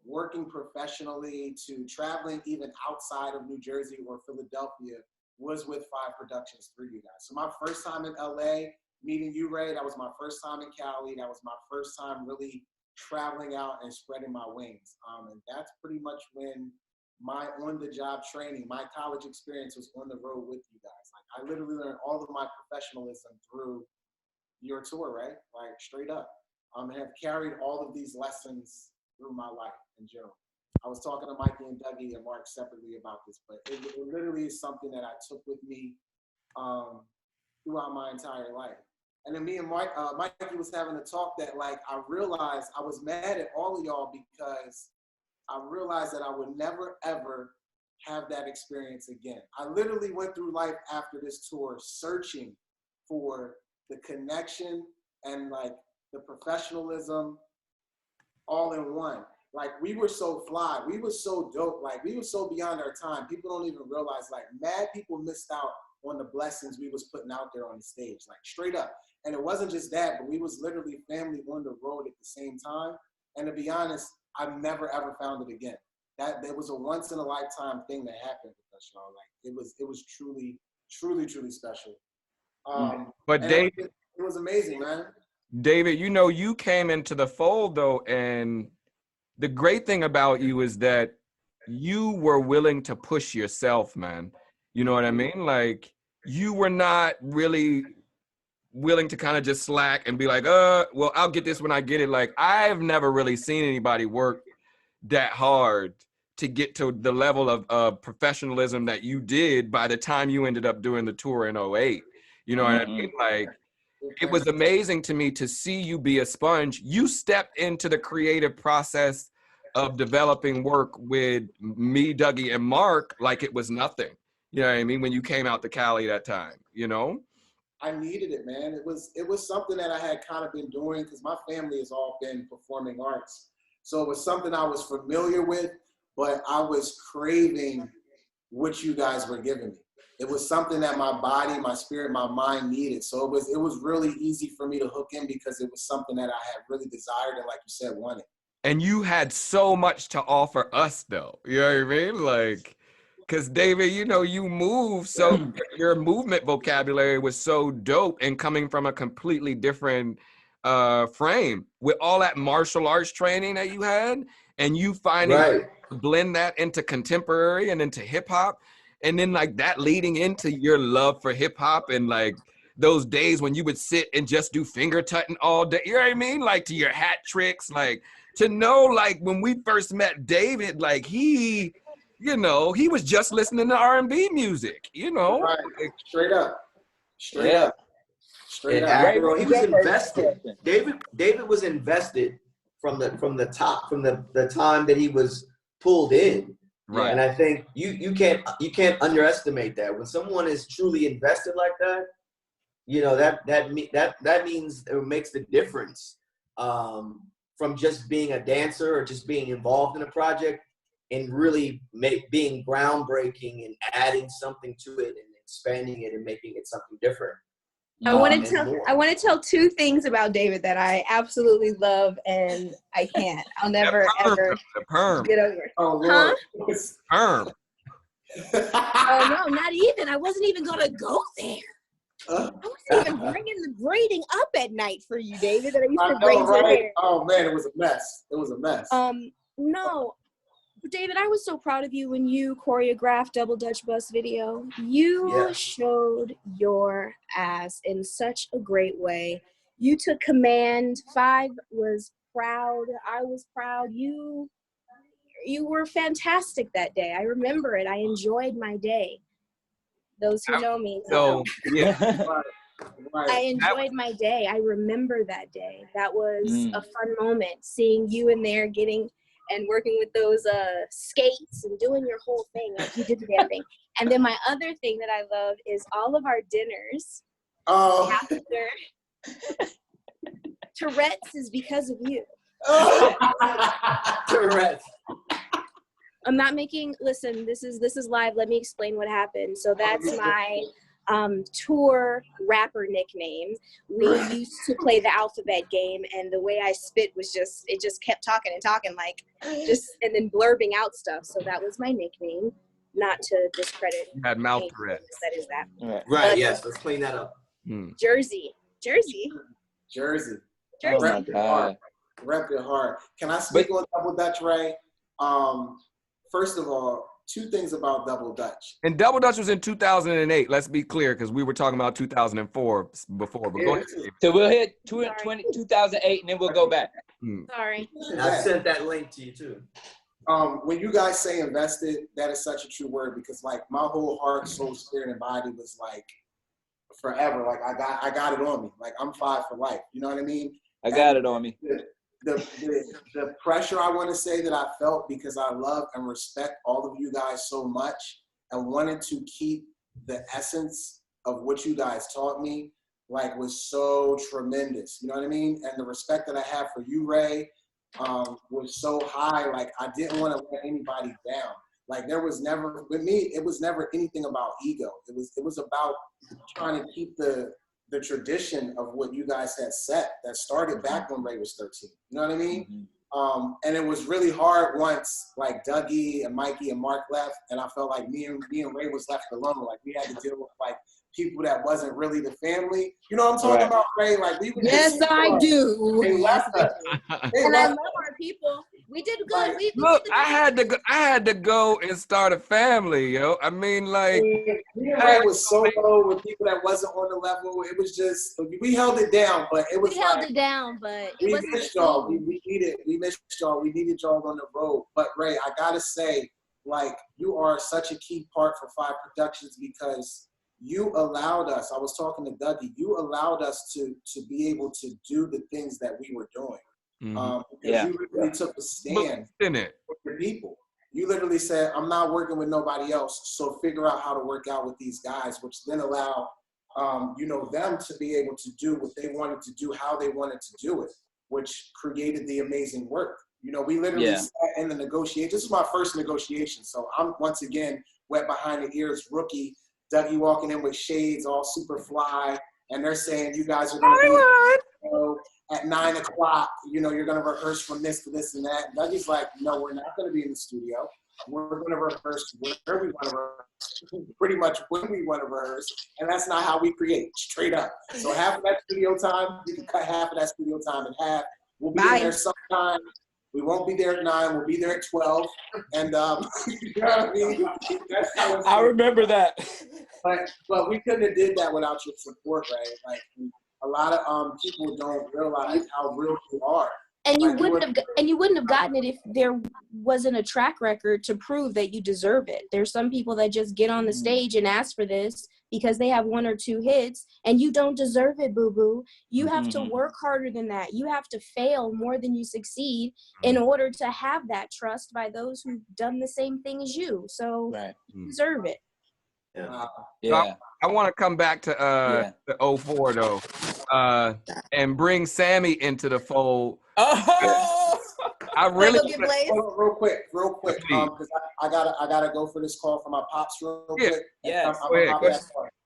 working professionally, to traveling even outside of New Jersey or Philadelphia was with F.I.V.E Productions through you guys. So my first time in LA, meeting you, Ray, that was my first time in Cali. That was my first time really traveling out and spreading my wings. And that's pretty much when my on-the-job training, my college experience was on the road with you guys. Like I literally learned all of my professionalism through your tour, right? Like straight up. And have carried all of these lessons through my life in general. I was talking to Mikey and Dougie and Marc separately about this, but it literally is something that I took with me throughout my entire life. And then me and Mikey was having a talk that like I realized I was mad at all of y'all because I realized that I would never ever have that experience again. I literally went through life after this tour searching for the connection and like the professionalism all in one. Like we were so fly, we were so dope, like we were so beyond our time. People don't even realize like mad people missed out on the blessings we was putting out there on the stage, like straight up. And it wasn't just that, but we was literally family on the road at the same time. And to be honest, I've never ever found it again. That there was a once in a lifetime thing that happened with us, y'all. Like it was truly special. But David, it was amazing, man. David, you know, you came into the fold though, and the great thing about you is that you were willing to push yourself, man. You know what I mean? Like you were not really willing to kind of just slack and be like, well, I'll get this when I get it. Like, I've never really seen anybody work that hard to get to the level of professionalism that you did by the time you ended up doing the tour in 08. You know what I mean? Like, it was amazing to me to see you be a sponge. You stepped into the creative process of developing work with me, Dougie, and Marc like it was nothing. You know what I mean? When you came out to Cali that time, you know? I needed it, man. It was something that I had kind of been doing because my family has all been performing arts. So it was something I was familiar with, but I was craving what you guys were giving me. It was something that my body, my spirit, my mind needed. So it was really easy for me to hook in because it was something that I had really desired and, like you said, wanted. And you had so much to offer us, though. You know what I mean? Like, because David, you know, you move, so your movement vocabulary was so dope and coming from a completely different frame with all that martial arts training that you had, and you finding to blend that into contemporary and into hip hop, and then like that leading into your love for hip hop and like those days when you would sit and just do finger tutting all day. You know what I mean? Like to your hat tricks, like to know, like when we first met David, like he, you know, he was just listening to R&B music, you know? Right. Like, straight up. Straight up. Bro, he was invested. David was invested from the time that he was pulled in. Right. And I think you can't underestimate that. When someone is truly invested like that, you know, that means it makes the difference from just being a dancer or just being involved in a project and really being groundbreaking and adding something to it and expanding it and making it something different. I want to tell two things about David that I absolutely love and I can't. I'll never ever get over. Oh Lord. Perm. Oh no, not even. I wasn't even gonna go there. I wasn't even bringing the braiding up at night for you, David. That I used to braid your hair. Oh man, it was a mess. It was a mess. No. David, I was so proud of you when you choreographed Double Dutch Bus video. You showed your ass in such a great way. You took command. F.I.V.E was proud. I was proud. You were fantastic that day. I remember it. I enjoyed my day. Those who know me know. I enjoyed my day. I remember that day. That was a fun moment, seeing you in there getting and working with those skates and doing your whole thing. Like you did the damn thing. And then my other thing that I love is all of our dinners after Tourette's is because of you. Tourette's. I'm not making, listen, this is live. Let me explain what happened. So that's my tour rapper nickname. We used to play the alphabet game, and the way I spit was it just kept talking and talking, like and then blurbing out stuff. So that was my nickname, not to discredit. You had mouth Tourette's. That is that. Right, yes, let's clean that up. Jersey. Oh my God. Rep your heart. Can I speak on Double Dutch, Ray? First of all, two things about Double Dutch. And Double Dutch was in 2008. Let's be clear, because we were talking about 2004 before. But go ahead. So we'll hit 2008, and then we'll go back. Sorry. I sent that link to you too. When you guys say invested, that is such a true word, because like my whole heart, soul, spirit, and body was like forever. Like I got it on me. Like I'm F.I.V.E for life. You know what I mean? I got it on me. The pressure I want to say that I felt, because I love and respect all of you guys so much and wanted to keep the essence of what you guys taught me, like, was so tremendous. You know what I mean? And the respect that I have for you, Ray, was so high. Like, I didn't want to let anybody down. Like, there was never, with me, it was never anything about ego. It was about trying to keep the tradition of what you guys had set that started back when Ray was 13. You know what I mean? And it was really hard once like Dougie and Mikey and Marc left, and I felt like me and Ray was left alone. Like we had to deal with like people that wasn't really the family. You know what I'm talking about, Ray? Like we were. Yes, I do. They left us. And I love our people. We did good. We Look, did I had to go and start a family, yo. I mean, like, me and Ray was solo with people that wasn't on the level. It was just we held it down, but it was we held it down, but it we wasn't missed y'all. We missed y'all. We needed y'all on the road. But Ray, I gotta say, like, you are such a key part for F.I.V.E Productions because you allowed us. I was talking to Dougie. You allowed us to be able to do the things that we were doing. Because you really took a stand for the people. You literally said, I'm not working with nobody else, so figure out how to work out with these guys, which then allow them to be able to do what they wanted to do, how they wanted to do it, which created the amazing work. You know, we literally sat in the negotiation. This is my first negotiation, so I'm once again wet behind the ears, rookie. Dougie walking in with shades, all super fly, and they're saying you guys are going to be at 9 o'clock. You know, you're going to rehearse from this to this and that. And Dougie's like, no, we're not going to be in the studio. We're going to rehearse where we want to rehearse, pretty much when we want to rehearse, and that's not how we create, straight up. So half of that studio time, you can cut half of that studio time in half. We'll be there sometime. We won't be there at 9. We'll be there at 12. And you know what I mean? That's how I remember that. But we couldn't have did that without your support, right? Like a lot of people don't realize how real you are. And you wouldn't have gotten it if there wasn't a track record to prove that you deserve it. There's some people that just get on the stage and ask for this because they have 1 or 2 hits, and you don't deserve it, boo-boo. You have to work harder than that. You have to fail more than you succeed in order to have that trust by those who've done the same thing as you. So you deserve it. So I want to come back to the 04 though, and bring Sammy into the fold. I really real quick, because I gotta go for this call from my pops real quick.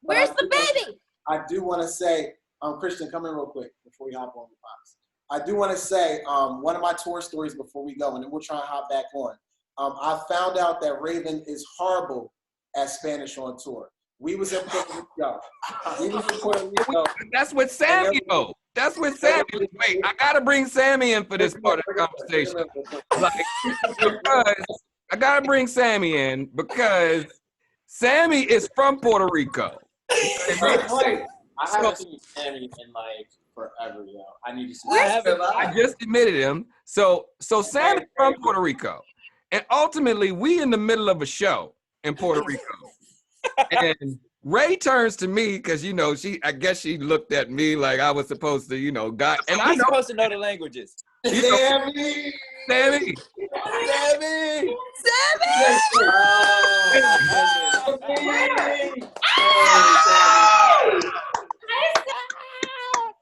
Where's the baby? I do want to say, Christian, come in real quick before we hop on the pops. I do want to say one of my tour stories before we go, and then we'll try and hop back on. I found out that Raven is horrible at Spanish on tour. We was in Puerto Rico. That's with Sammy though. That's with Sammy. Wait, I gotta bring Sammy in for this part of the conversation. Because I gotta bring Sammy in because Sammy is from Puerto Rico. I haven't seen Sammy in like forever, yo. I need to see. I just admitted him. So Sammy's from Puerto Rico, and ultimately we in the middle of a show in Puerto Rico. And Ray turns to me because I guess she looked at me like I was supposed to, God. And I'm supposed to know the languages. Sammy.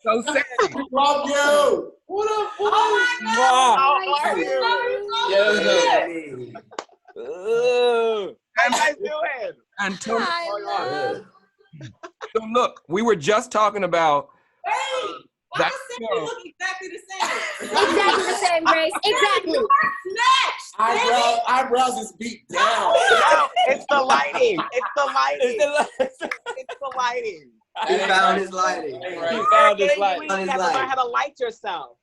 So Sammy, love you. What up, boy? How are you? How you doing? So look, we were just talking about Why does Sammy look exactly the same? Exactly the same, Grace. Exactly. Eyebrows is beat down. It's the lighting. It's the lighting. He found his lighting. He found his lighting. You have to learn how to light yourself.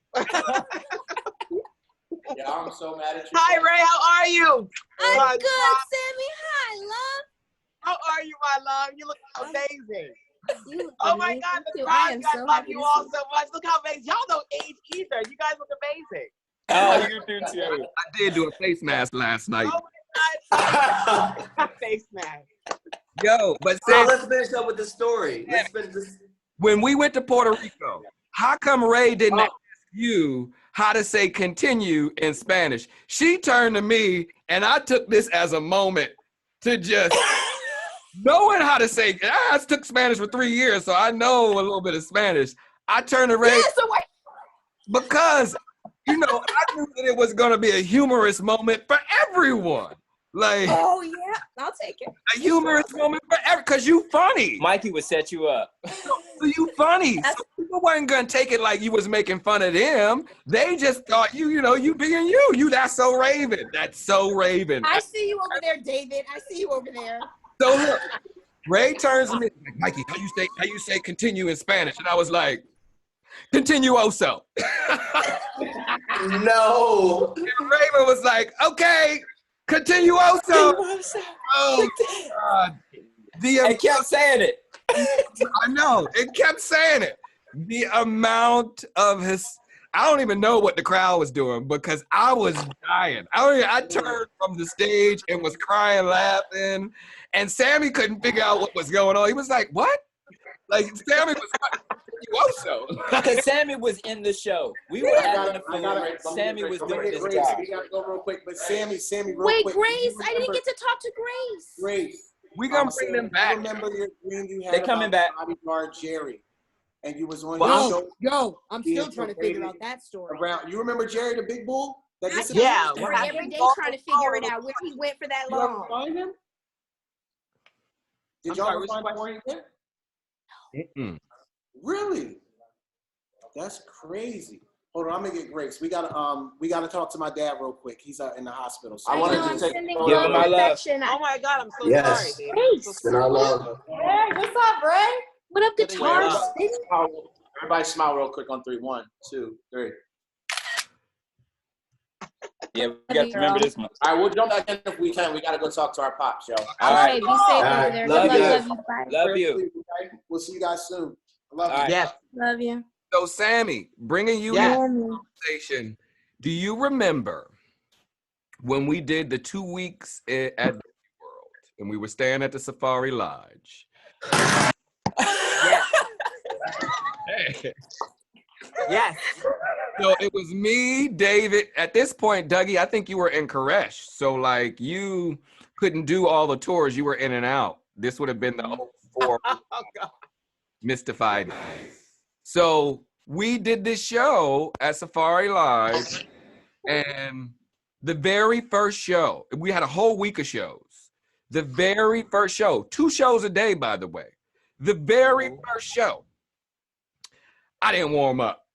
Yeah, I'm so mad at you. Hi, Ray. How are you? I'm good, Sammy. Hi, love. How are you, my love? You look amazing. Oh my God, the crowd, I love you all so much. Look how amazing. Y'all don't age either. You guys look amazing. Oh, you do too. I did do a face mask last night. Oh my God. Face mask. Yo, but let's finish up with the story. Let's finish this. When we went to Puerto Rico, how come Ray didn't ask you how to say continue in Spanish? She turned to me, and I took this as a moment to just knowing how to say. I took Spanish for 3 years, so I know a little bit of Spanish. I turned to Ray because I knew that it was going to be a humorous moment for everyone. Like, oh yeah, I'll take it. A humorous moment for everyone, because you funny. Mikey would set you up. So you funny. So people weren't gonna take it like you was making fun of them. They just thought you being you. You that's so Raven. That's so Raven. I see you over there, David. I see you over there. So look, Ray turns to me, Mikey, how you say continue in Spanish? And I was like, Continuoso. No. And Raven was like, okay, continuoso. Oh, God. I kept saying it. I know. It kept saying it. The amount of I don't even know what the crowd was doing because I was dying. I turned from the stage and was crying, laughing, and Sammy couldn't figure out what was going on. He was like, what? Like, Sammy was also. Because Sammy was in the show. We were having a fool. Sammy was doing his job. We gotta go real quick, but Sammy, real Wait, quick. Grace, I didn't get to talk to Grace. Grace. We gonna bring them back. Remember your dream you had They're coming back. bodyguard Jerry, and you was on Yo, show. yo, I'm still trying to figure out that story. You remember Jerry the big bull? That Yeah, Every day trying to figure it out where he went for that Did you ever long. find him? Did y'all ever find out where he went? Really? That's crazy. Hold on, I'm gonna get Grace. We gotta talk to my dad real quick. He's in the hospital. So I wanted to take Give him my love. Oh my God, I'm so Yes. sorry. Grace. Send our love. Hey, what's up, Ray? What up, guitar? Everybody smile real quick on 3. 1, 2, 3. Yeah, we got to remember this one. All right, we'll jump back in if we can. We gotta go talk to our pops, yo. All right. Okay, be safe over there. Love Good you. luck, love you. Bye. Love you. We'll see you guys soon. I love All you. right. Yeah. Love you. So, Sammy, bringing you Yeah. in the conversation, do you remember when we did the 2 weeks at Disney World and we were staying at the Safari Lodge? Yes. So it was me, David. At this point, Dougie, I think you were in Koresh. So, like, you couldn't do all the tours. You were in and out. This would have been the 04 Oh, God. Mystified. So we did this show at Safari Lodge, and the very first show, we had a whole week of shows. The very first show, 2 shows a day, by the way. The very first show, I didn't warm up.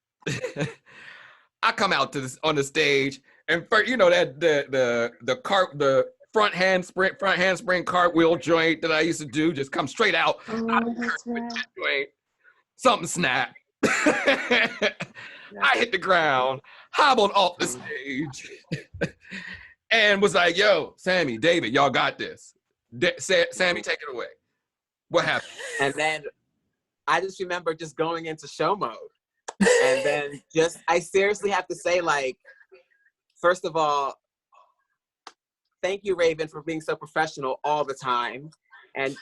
I come out to this on the stage, and for, you know, that the front handspring cartwheel joint that I used to do just come straight out. Oh, that's right. Joint, something snapped. I hit the ground, hobbled off the stage, and was like, "Yo, Sammy, David, y'all got this. Sammy, take it away." What happened? And then I just remember just going into show mode. And then I seriously have to say, like, first of all, thank you, Raven, for being so professional all the time. And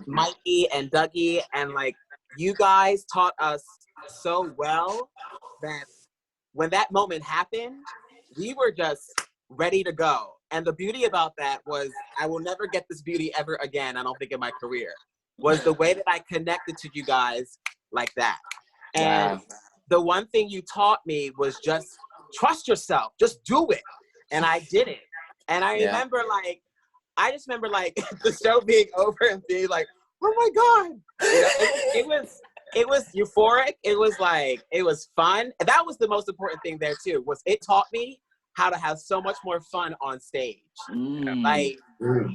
Mikey and Dougie, and like, you guys taught us so well that when that moment happened, we were just ready to go. And the beauty about that was, I will never get this beauty ever again, I don't think, in my career, was the way that I connected to you guys like that. And the one thing you taught me was just trust yourself, just do it. And I did it. And I remember just remember the show being over and being like, oh my God. You know, it was euphoric. It was fun. And that was the most important thing there too, was it taught me how to have so much more fun on stage. Like,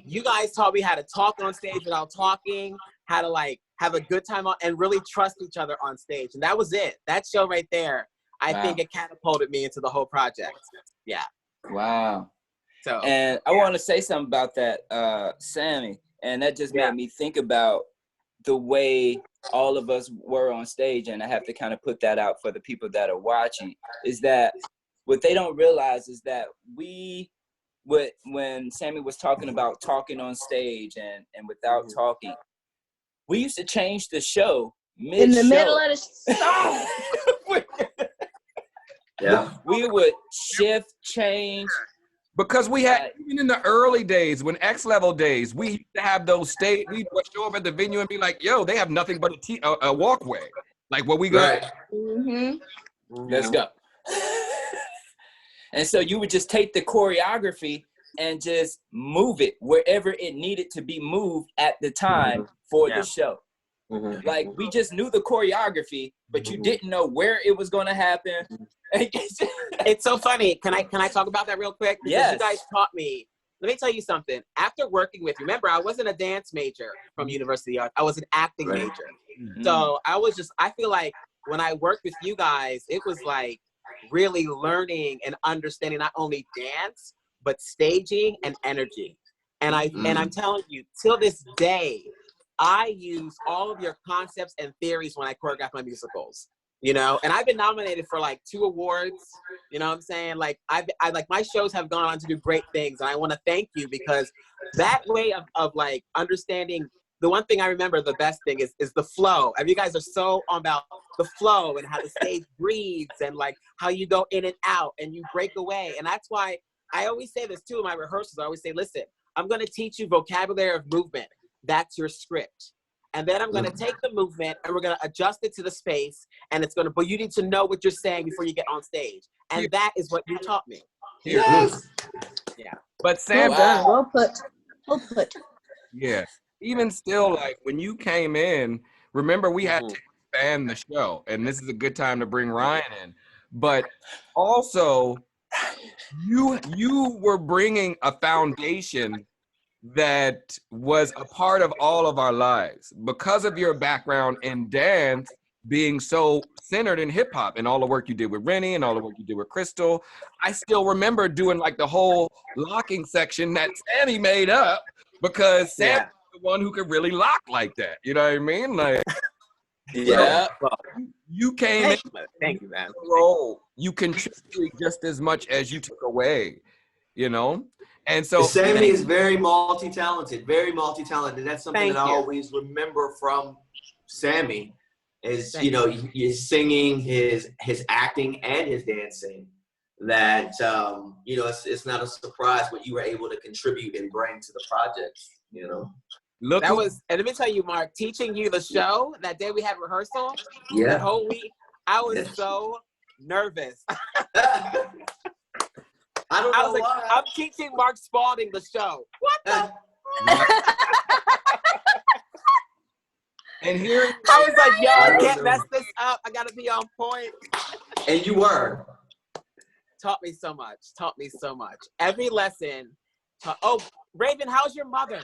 you guys taught me how to talk on stage without talking, how to like have a good time on, and really trust each other on stage. And that was it. That show right there, I think it catapulted me into the whole project. Yeah. Wow. So, and I want to say something about that, Sammy, and that just made me think about the way all of us were on stage, and I have to kind of put that out for the people that are watching, is that what they don't realize is that when Sammy was talking about talking on stage and without talking, we used to change the show mid-show. In the middle of the song. We would shift, change. Because we had, even in the early days, when X-Level days, we used to have those stage, we'd show up at the venue and be like, yo, they have nothing but a walkway. Like, where we go. Right. Let's go. And so you would just take the choreography and just move it wherever it needed to be moved at the time for the show. Like, we just knew the choreography, but you didn't know where it was going to happen. It's so funny. Can I talk about that real quick? Because you guys taught me. Let me tell you something. After working with you, remember, I wasn't a dance major from University of Art. I was an acting major. So I feel like when I worked with you guys, it was like really learning and understanding not only dance, but staging and energy. And I'm telling you, till this day, I use all of your concepts and theories when I choreograph my musicals, you know, and I've been nominated for like 2 awards, you know what I'm saying? Like I like my shows have gone on to do great things. And I want to thank you because that way of like understanding, the one thing I remember, the best thing is the flow. And you guys are so on about the flow and how the stage breathes and like how you go in and out and you break away. And that's why I always say this too in my rehearsals. I always say, listen, I'm going to teach you vocabulary of movement. That's your script. And then I'm going to take the movement and we're going to adjust it to the space. And it's going to, but you need to know what you're saying before you get on stage. And that is what you taught me. Yes. Yeah. But Sam, Well put. Well put. Yeah. Even still, like when you came in, remember we had to expand the show, and this is a good time to bring Ryan in. But also, you were bringing a foundation that was a part of all of our lives because of your background in dance, being so centered in hip hop and all the work you did with Rennie and all the work you did with Crystal. I still remember doing like the whole locking section that Sammy made up because Sam was the one who could really lock like that. You know what I mean? Like, yeah. You came in. Thank you, man. Role. You contributed just as much as you took away, you know? And so Sammy is very multi-talented, very multi-talented. And that's something that I always remember from Sammy is, you know, his singing, his acting, and his dancing. That, you know, it's not a surprise what you were able to contribute and bring to the project, you know? That was, and let me tell you, Mark, teaching you the show that day we had rehearsal, that whole week, I was so nervous. I was like, I'm teaching Mark Spaulding the show. What the? And here I was like, yo, I can't mess this up. I gotta be on point. And you were. Taught me so much. Taught me so much. Every lesson. Oh, Raven, how's your mother?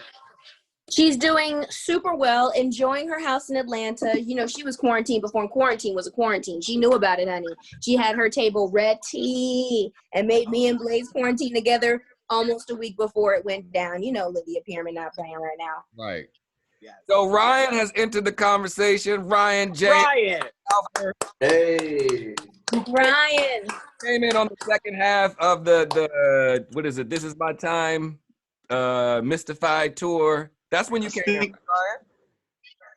She's doing super well, enjoying her house in Atlanta. You know, she was quarantined before quarantine was a quarantine. She knew about it, honey. She had her table ready and made me and Blaze quarantine together almost a week before it went down. You know, Lydia Pearman not playing right now. Right. Yes. So Ryan has entered the conversation. Ryan J. Ryan. Hey. Ryan. Came in on the second half of the what is it? This Is My Time Mystified tour. That's when you came in, Ryan?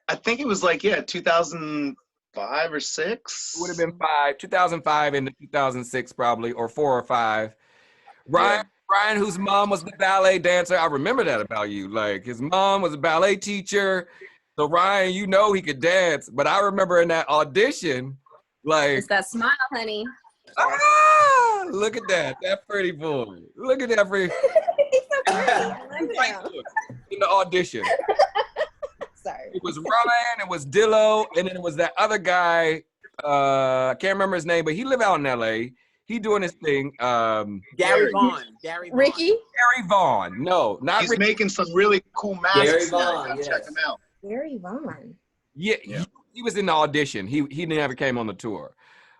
I think it was like, 2005 or 6. It would have been 2005 into 2006 probably, or 4 or 5. Ryan, whose mom was the ballet dancer. I remember that about you. Like, his mom was a ballet teacher. So Ryan, you know he could dance. But I remember in that audition, like, it's that smile, honey. Ah, look at that pretty boy. Look at that pretty. He's so pretty. In the audition. Sorry. It was Ryan, it was Dillo, and then it was that other guy. I can't remember his name, but he lived out in LA. He doing his thing. Gary Vaughn. Ricky? Gary Vaughn. No, not He's Ricky. making some really cool masks. Gary Vaughn, yes. Check him out. Gary Vaughn. Yeah. He was in the audition. He never came on the tour.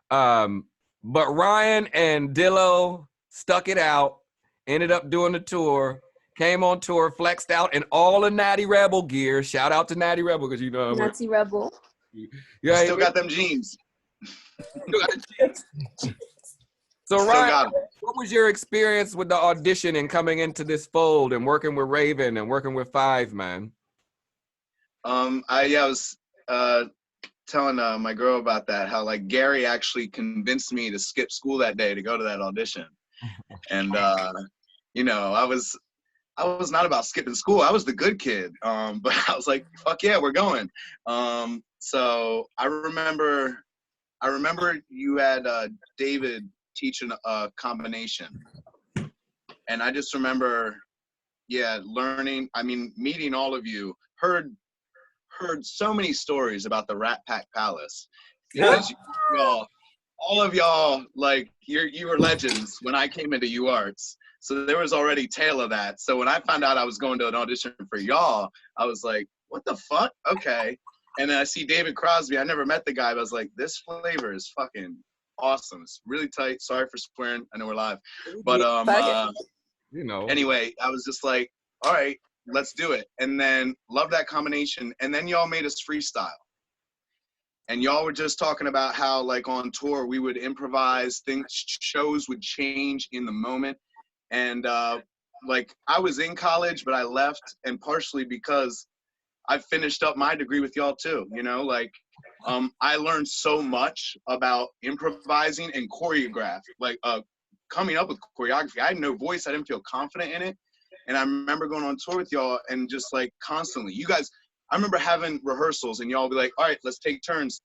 But Ryan and Dillo stuck it out, ended up doing the tour, came on tour, flexed out in all the Natty Rebel gear. Shout out to Natty Rebel, because you know Natty Rebel. Yeah, still got them jeans. So Ryan, what was your experience with the audition and coming into this fold and working with Raven and working with F.I.V.E, man? I was telling my girl about that, how like Gary actually convinced me to skip school that day to go to that audition. And you know, I was not about skipping school. I was the good kid. But I was like, fuck yeah, we're going. So I remember you had David teaching a combination. And I just remember, learning, meeting all of you, heard so many stories about the Rat Pack Palace. Because all of y'all, like, you were legends when I came into UArts. So there was already tale of that. So when I found out I was going to an audition for y'all, I was like, what the fuck? Okay. And then I see David Crosby. I never met the guy, but I was like, this flavor is fucking awesome. It's really tight. Sorry for swearing. I know we're live. But you know. Anyway, I was just like, all right, let's do it. And then love that combination. And then y'all made us freestyle. And y'all were just talking about how, like, on tour, we would improvise, things, shows would change in the moment. And, like, I was in college, but I left, and partially because I finished up my degree with y'all, too, you know? Like, I learned so much about improvising and choreograph, like, coming up with choreography. I had no voice. I didn't feel confident in it. And I remember going on tour with y'all and just, like, constantly. You guys, I remember having rehearsals and y'all be like, all right, let's take turns.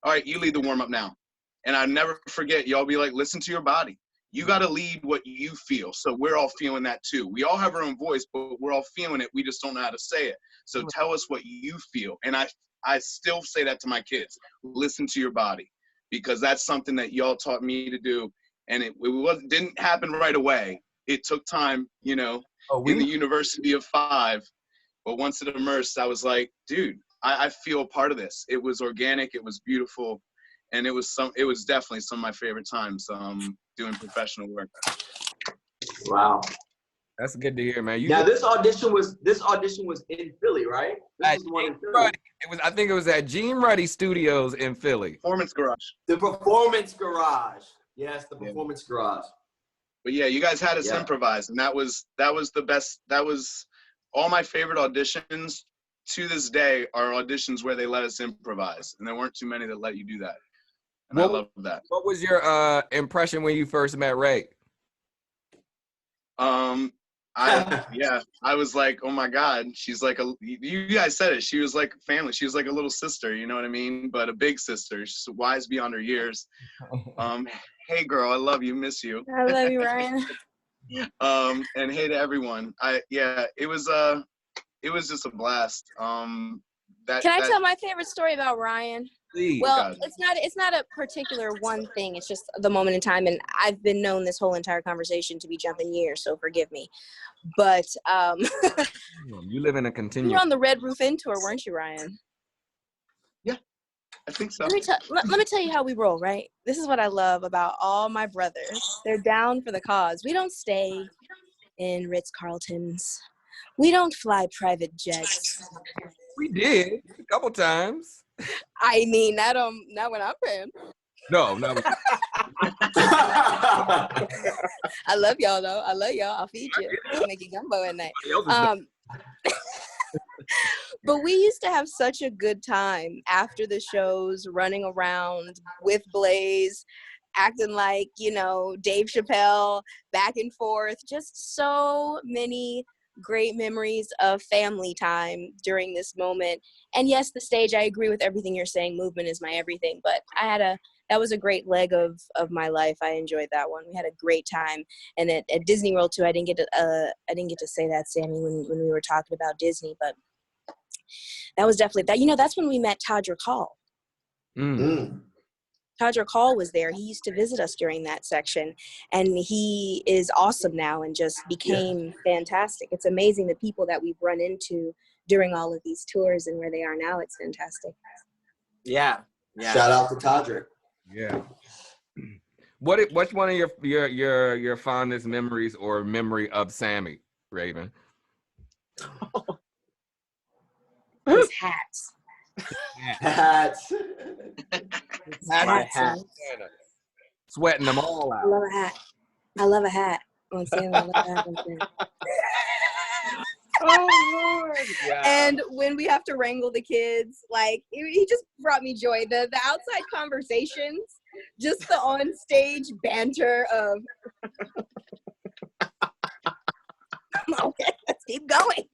All right, you lead the warm up now. And I never forget, y'all be like, listen to your body. You got to lead what you feel. So we're all feeling that too. We all have our own voice, but we're all feeling it. We just don't know how to say it. So tell us what you feel. And I still say that to my kids. Listen to your body, because that's something that y'all taught me to do. And it didn't happen right away. It took time, you know, in the University of F.I.V.E. But once it immersed, I was like, dude, I feel a part of this. It was organic, it was beautiful, and it was definitely some of my favorite times doing professional work. Wow. That's good to hear, man. This audition was in Philly, right? This was one in Philly. I think it was at Gene Ruddy Studios in Philly. Performance Garage. The Performance Garage. Yes, the Performance Garage. But yeah, you guys had us improvise, and that was the best. That was all my favorite auditions to this day are auditions where they let us improvise, and there weren't too many that let you do that. And I love that. What was your impression when you first met Ray? I was like, oh my God, she's like you guys said it. She was like family. She was like a little sister, you know what I mean? But a big sister. She's wise beyond her years. Hey girl, I love you, miss you. I love you, Ryan. And hey to everyone. It was just a blast. Can I tell my favorite story about Ryan? Please. Well, it's not a particular one thing. It's just the moment in time, and I've been known this whole entire conversation to be jumping years, so forgive me. But you live in a continuum. You were on the Red Roof Inn tour, weren't you, Ryan? Yeah, I think so. Let me tell you how we roll, right? This is what I love about all my brothers. They're down for the cause. We don't stay in Ritz-Carltons. We don't fly private jets. We did a couple times. I mean, not when I'm paying. No. I love y'all though. I love y'all. I'll feed you. I'll make you gumbo at night. But we used to have such a good time after the shows, running around with Blaze, acting like, Dave Chappelle, back and forth. Just so many great memories of family time during this moment. And yes, the stage, I agree with everything you're saying. Movement is my everything. But that was a great leg of my life. I enjoyed that one. We had a great time. And at Disney World too, I didn't get to say that, Sammy, when we were talking about Disney, but that was definitely that. That's when we met Todrick Hall. Todrick Hall was there. He used to visit us during that section, and he is awesome now and just became fantastic. It's amazing the people that we've run into during all of these tours and where they are now. It's fantastic. Yeah. Shout out to Todrick. Yeah. What's one of your fondest memories or memory of Sammy, Raven? His hats. Hats. Sweating them all out. I love a hat. I love a hat. Oh Lord! Yeah. And when we have to wrangle the kids, he just brought me joy. The outside conversations, just the on-stage banter of. Okay, let's keep going.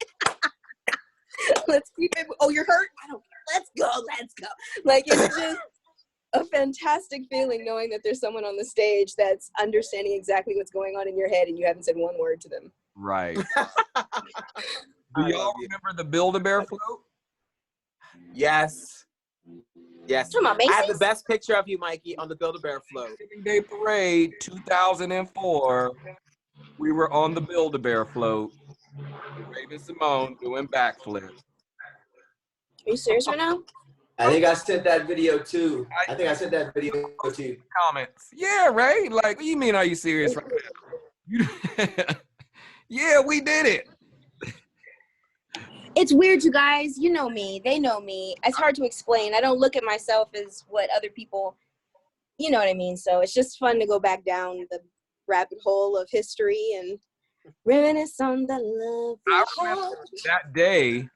Let's keep it. Oh, you're hurt? I don't care. Let's go. It's just a fantastic feeling knowing that there's someone on the stage that's understanding exactly what's going on in your head and you haven't said one word to them. Right. Do y'all remember the Build-A-Bear float? Yes. I have the best picture of you, Mikey, on the Build-A-Bear float. Day Parade 2004. We were on the Build-A-Bear float. Raven-Symone doing backflips. Are you serious right now? I think I sent that video too. I think I sent that video to you. Comments. Yeah, Ray. Like, what do you mean? Are you serious right now? Yeah, we did it. It's weird, you guys. You know me. They know me. It's hard to explain. I don't look at myself as what other people, you know what I mean? So it's just fun to go back down the rabbit hole of history and reminisce on the love we had. That day,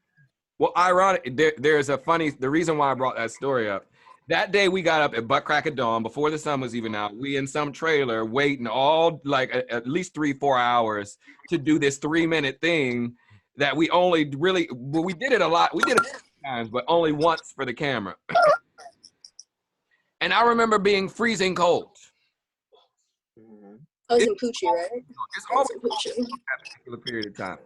well, ironic, there's a funny, the reason why I brought that story up. That day we got up at butt crack of dawn before the sun was even out. We in some trailer waiting all like at least 3-4 hours to do this 3-minute thing that we only really, well, we did it a lot. We did it a few times, but only once for the camera. And I remember being freezing cold. I was in Poochie, right? It's always at a particular period of time.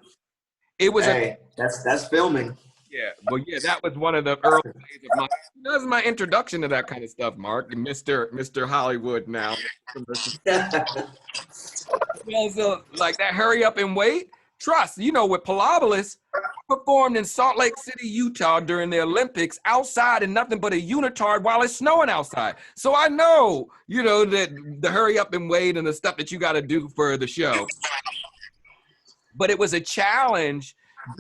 It was that's filming. Yeah, well, yeah, that was one of the early days of that was my introduction to that kind of stuff, Mark, and Mr. Hollywood now. So, like that hurry up and wait. Trust, you know, with Palobolis, performed in Salt Lake City, Utah during the Olympics outside in nothing but a unitard while it's snowing outside. So I know, you know, that the hurry up and wait and the stuff that you got to do for the show. But it was a challenge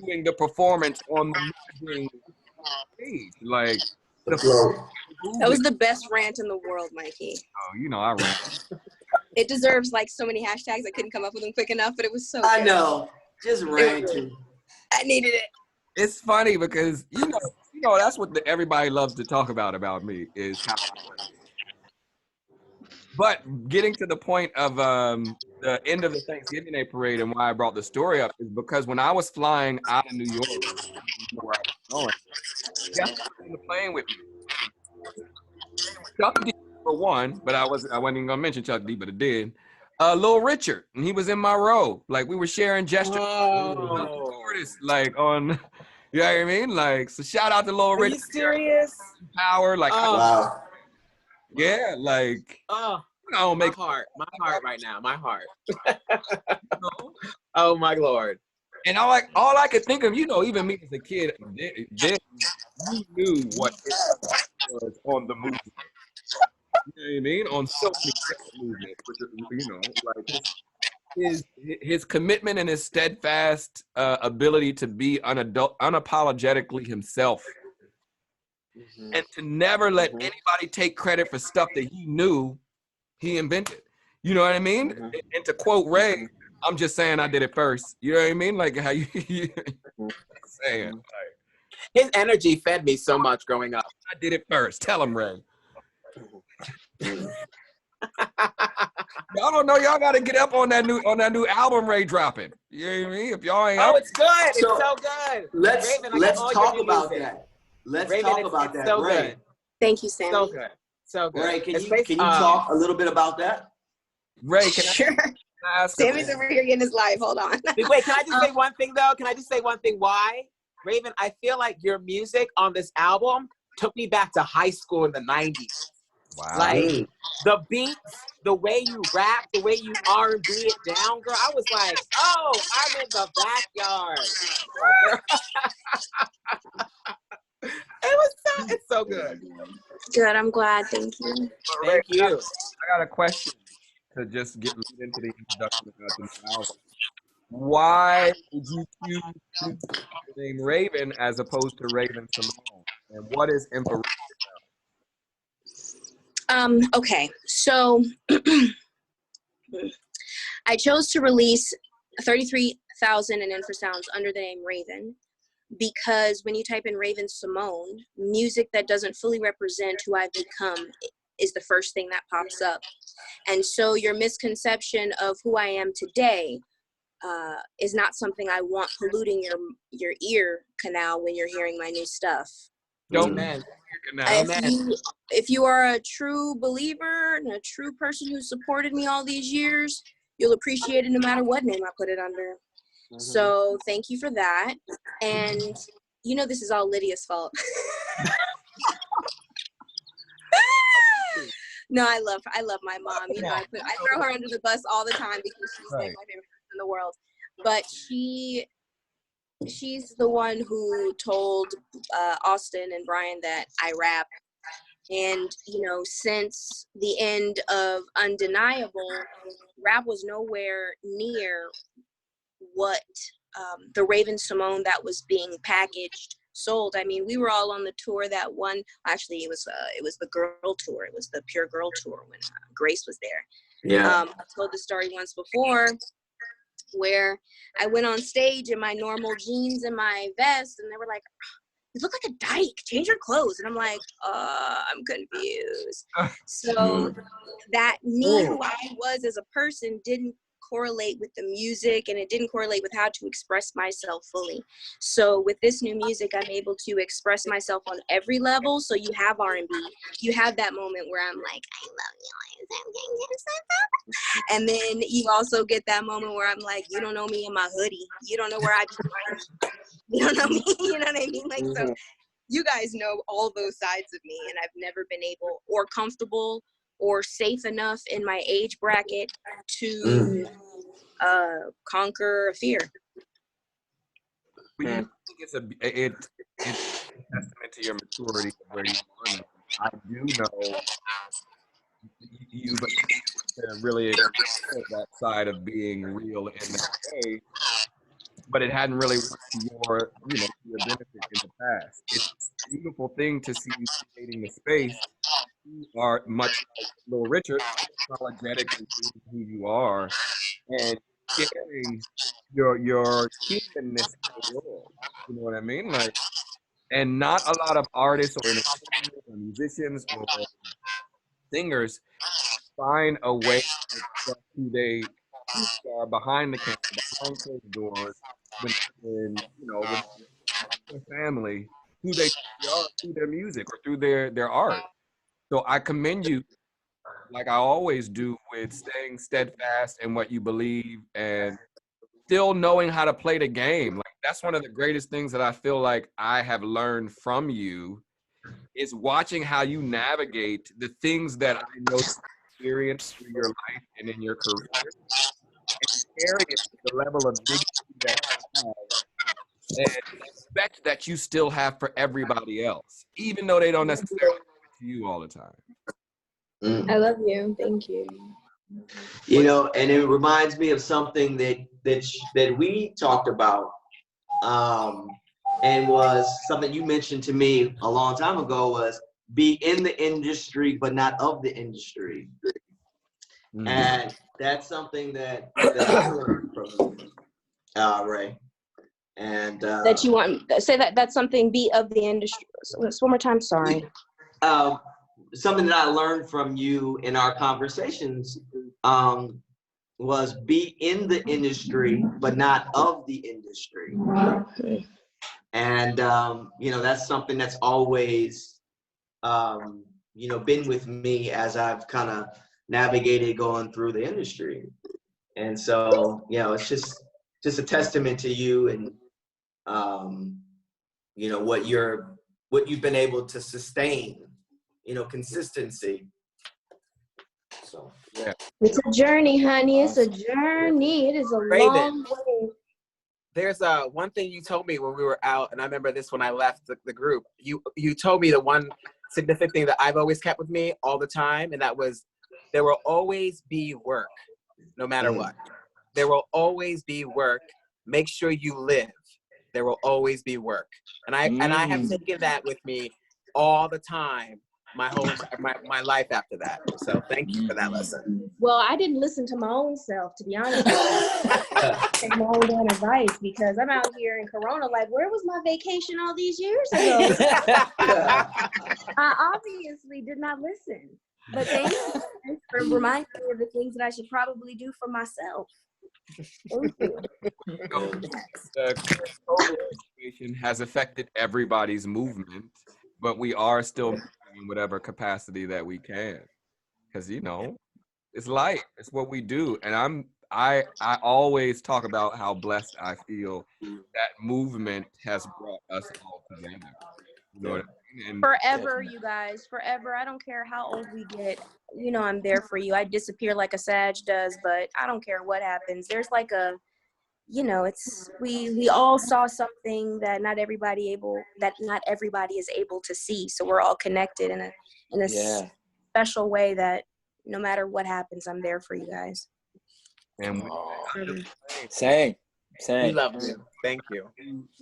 doing the performance on the stage. Like, that was the best rant in the world, Mikey. Oh, you know, I rant. It deserves like so many hashtags. I couldn't come up with them quick enough, but it was so I good. know. Just ranting. I needed it. It's funny because you know that's what everybody loves to talk about me is how. But getting to the point of the end of the Thanksgiving Day parade and why I brought the story up is because when I was flying out of New York, where I was going, guess who was on the plane with me? Chuck D for one, but I wasn't even gonna mention Chuck D, but it did. Lil Richard, and he was in my row. Like we were sharing gestures. Like on, you know what I mean? Like, so shout out to Lil Richard. Are you serious? Power, like, wow. Yeah, like, I don't make my heart right now, my heart. Oh my Lord. And all I could think of, you know, even me as a kid, then we knew what it was on the movement. You know what I mean? On so many movements, you know, like his commitment and his steadfast ability to be unapologetically himself, and to never let anybody take credit for stuff that he knew he invented. You know what I mean? And to quote Ray, I'm just saying I did it first. You know what I mean? Like how you saying. Like, his energy fed me so much growing up. I did it first. Tell him, Ray. Y'all don't know. Y'all got to get up on that new album Ray dropping. You know what I mean? If y'all ain't up, it's good. It's so good. Let's talk about that. Let's talk about that. So Ray. good. Thank you, Sam. So good. So good. Ray, can you talk a little bit about that? Ray, can sure. Sammy's over here getting his life. Hold on. Wait, can I just say one thing though? Can I just say one thing? Why? Raven, I feel like your music on this album took me back to high school in the 90s. Wow. Like the beats, the way you rap, the way you R&B it down, girl. I was like, oh, I'm in the backyard. It's so good. Good, I'm glad. Thank you. Thank you. I got a question to just get into the introduction about the album. Why did you choose the name Raven as opposed to Raven-Symone? And what is Infrared about? Okay, so I chose to release 33,000 in infrasounds under the name Raven because when you type in Raven-Symone, music that doesn't fully represent who I've become is the first thing that pops up. And so your misconception of who I am today is not something I want polluting your ear canal when you're hearing my new stuff. Amen. If you are a true believer and a true person who supported me all these years, you'll appreciate it no matter what name I put it under. So thank you for that. And you know this is all Lydia's fault. No, I love my mom. You know, I throw her under the bus all the time because she's like my favorite person in the world. But she she's the one who told Austin and Brian that I rap. And, you know, since the end of Undeniable, rap was nowhere near what the Raven-Symoné that was being packaged sold. I mean, we were all on the tour that one. Actually, it was the girl tour. It was the Pure Girl tour when Grace was there. Yeah. I told the story once before where I went on stage in my normal jeans and my vest, and they were like, "You look like a dyke. Change your clothes." And I'm like, I'm confused. So that me, who I was as a person, didn't correlate with the music, and it didn't correlate with how to express myself fully. So with this new music, I'm able to express myself on every level. So you have R&B, you have that moment where I'm like, I love you, and then you also get that moment where I'm like, you don't know me in my hoodie, you don't know where I be, you don't know me, you know what I mean? Like, so you guys know all those sides of me, and I've never been able or comfortable or safe enough in my age bracket to conquer a fear. But you know, I think it's a testament to your maturity of where you are now. I do know you've really explored that side of being real in that way, but it hadn't really worked to your, you know, to your benefit in the past. It's a beautiful thing to see you creating the space. You are much like Little Richard, apologetic and who you are, and sharing your humanness in the world. You know what I mean? Like, and not a lot of artists or entertainers or musicians or singers find a way to express who they are behind the camera, behind closed doors, when you know, when their family, who they are through their music or through their art. So I commend you, like I always do, with staying steadfast in what you believe and still knowing how to play the game. Like, that's one of the greatest things that I feel like I have learned from you, is watching how you navigate the things that I know you experience through your life and in your career, and carry it to the level of dignity that you have, and respect that you still have for everybody else, even though they don't necessarily do it to you all the time. I love you. Thank you. You know, and it reminds me of something that we talked about, and was something you mentioned to me a long time ago, was be in the industry but not of the industry. And that's something that I learned from you, Ray. And that you want, say that's something, be of the industry. So, one more time, sorry. Something that I learned from you in our conversations was be in the industry but not of the industry. And you know, that's something that's always you know, been with me as I've kind of navigated going through the industry. And so, you know, it's just a testament to you, and you know, what you've been able to sustain, you know, consistency. So yeah, it's a journey, honey. It's a journey. It is a long way. There's one thing you told me when we were out, and I remember this when I left the group. You told me the one significant thing that I've always kept with me all the time, and that was, there will always be work, no matter what. There will always be work. Make sure you live. There will always be work, and I have taken that with me all the time, my life after that. So thank you for that lesson. Well, I didn't listen to my own self, to be honest with you. Take my own damn advice, because I'm out here in Corona like, where was my vacation all these years ago? I obviously did not listen. But thank you for reminding me of the things that I should probably do for myself. Thank you. The COVID situation has affected everybody's movement, but we are still moving in whatever capacity that we can, because, you know, it's life. It's what we do, and I always talk about how blessed I feel that movement has brought us all together. You know what I mean? And forever, you guys, forever. I don't care how old we get. You know, I'm there for you. I disappear like a Sag does, but I don't care what happens. There's like a you know, it's we all saw something that not everybody is able to see. So we're all connected in a special way that no matter what happens, I'm there for you guys. And same. We love you. Thank you.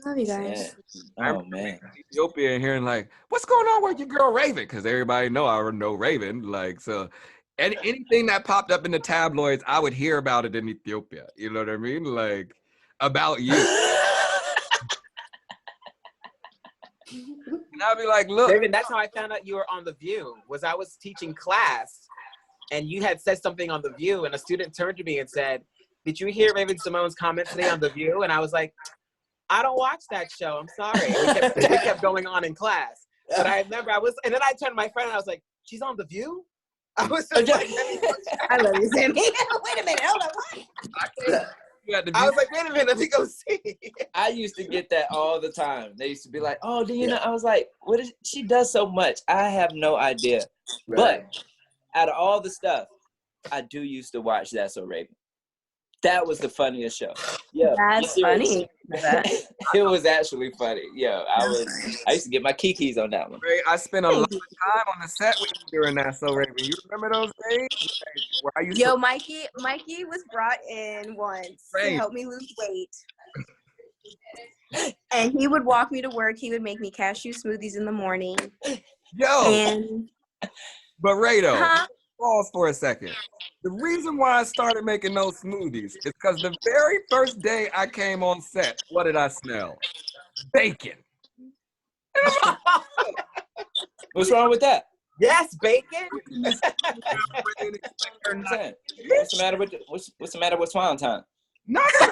Love you guys. Oh man. Ethiopia and hearing like, what's going on with your girl Raven? Because everybody know I already know Raven. Like, so anything that popped up in the tabloids, I would hear about it in Ethiopia. You know what I mean? Like, about you. And I'd be like, look. Raven, that's how I found out you were on The View. I was teaching class and you had said something on The View and a student turned to me and said, did you hear Raven-Symone's comment today on The View? And I was like, I don't watch that show. I'm sorry. We kept going on in class. But I remember and then I turned to my friend and I was like, she's on The View? I was just like, I love you, Sammy. Wait a minute, hold on. What? I was like, wait a minute, let me go see. I used to get that all the time. They used to be like, oh, do you know? I was like, she does so much. I have no idea. Right. But out of all the stuff, I do used to watch That's So Raven. That was the funniest show. Yeah, that's funny. It was actually funny. Yeah, I used to get my kikis on that one. I spent a lot of time on the set with you during That So Raven. You remember those days? Like, Mikey was brought in once to help me lose weight. And he would walk me to work. He would make me cashew smoothies in the morning. But Rado, pause for a second. The reason why I started making those smoothies is because the very first day I came on set, what did I smell? Bacon. What's wrong with that? Yes, bacon. What's the matter with Swan Time? Nothing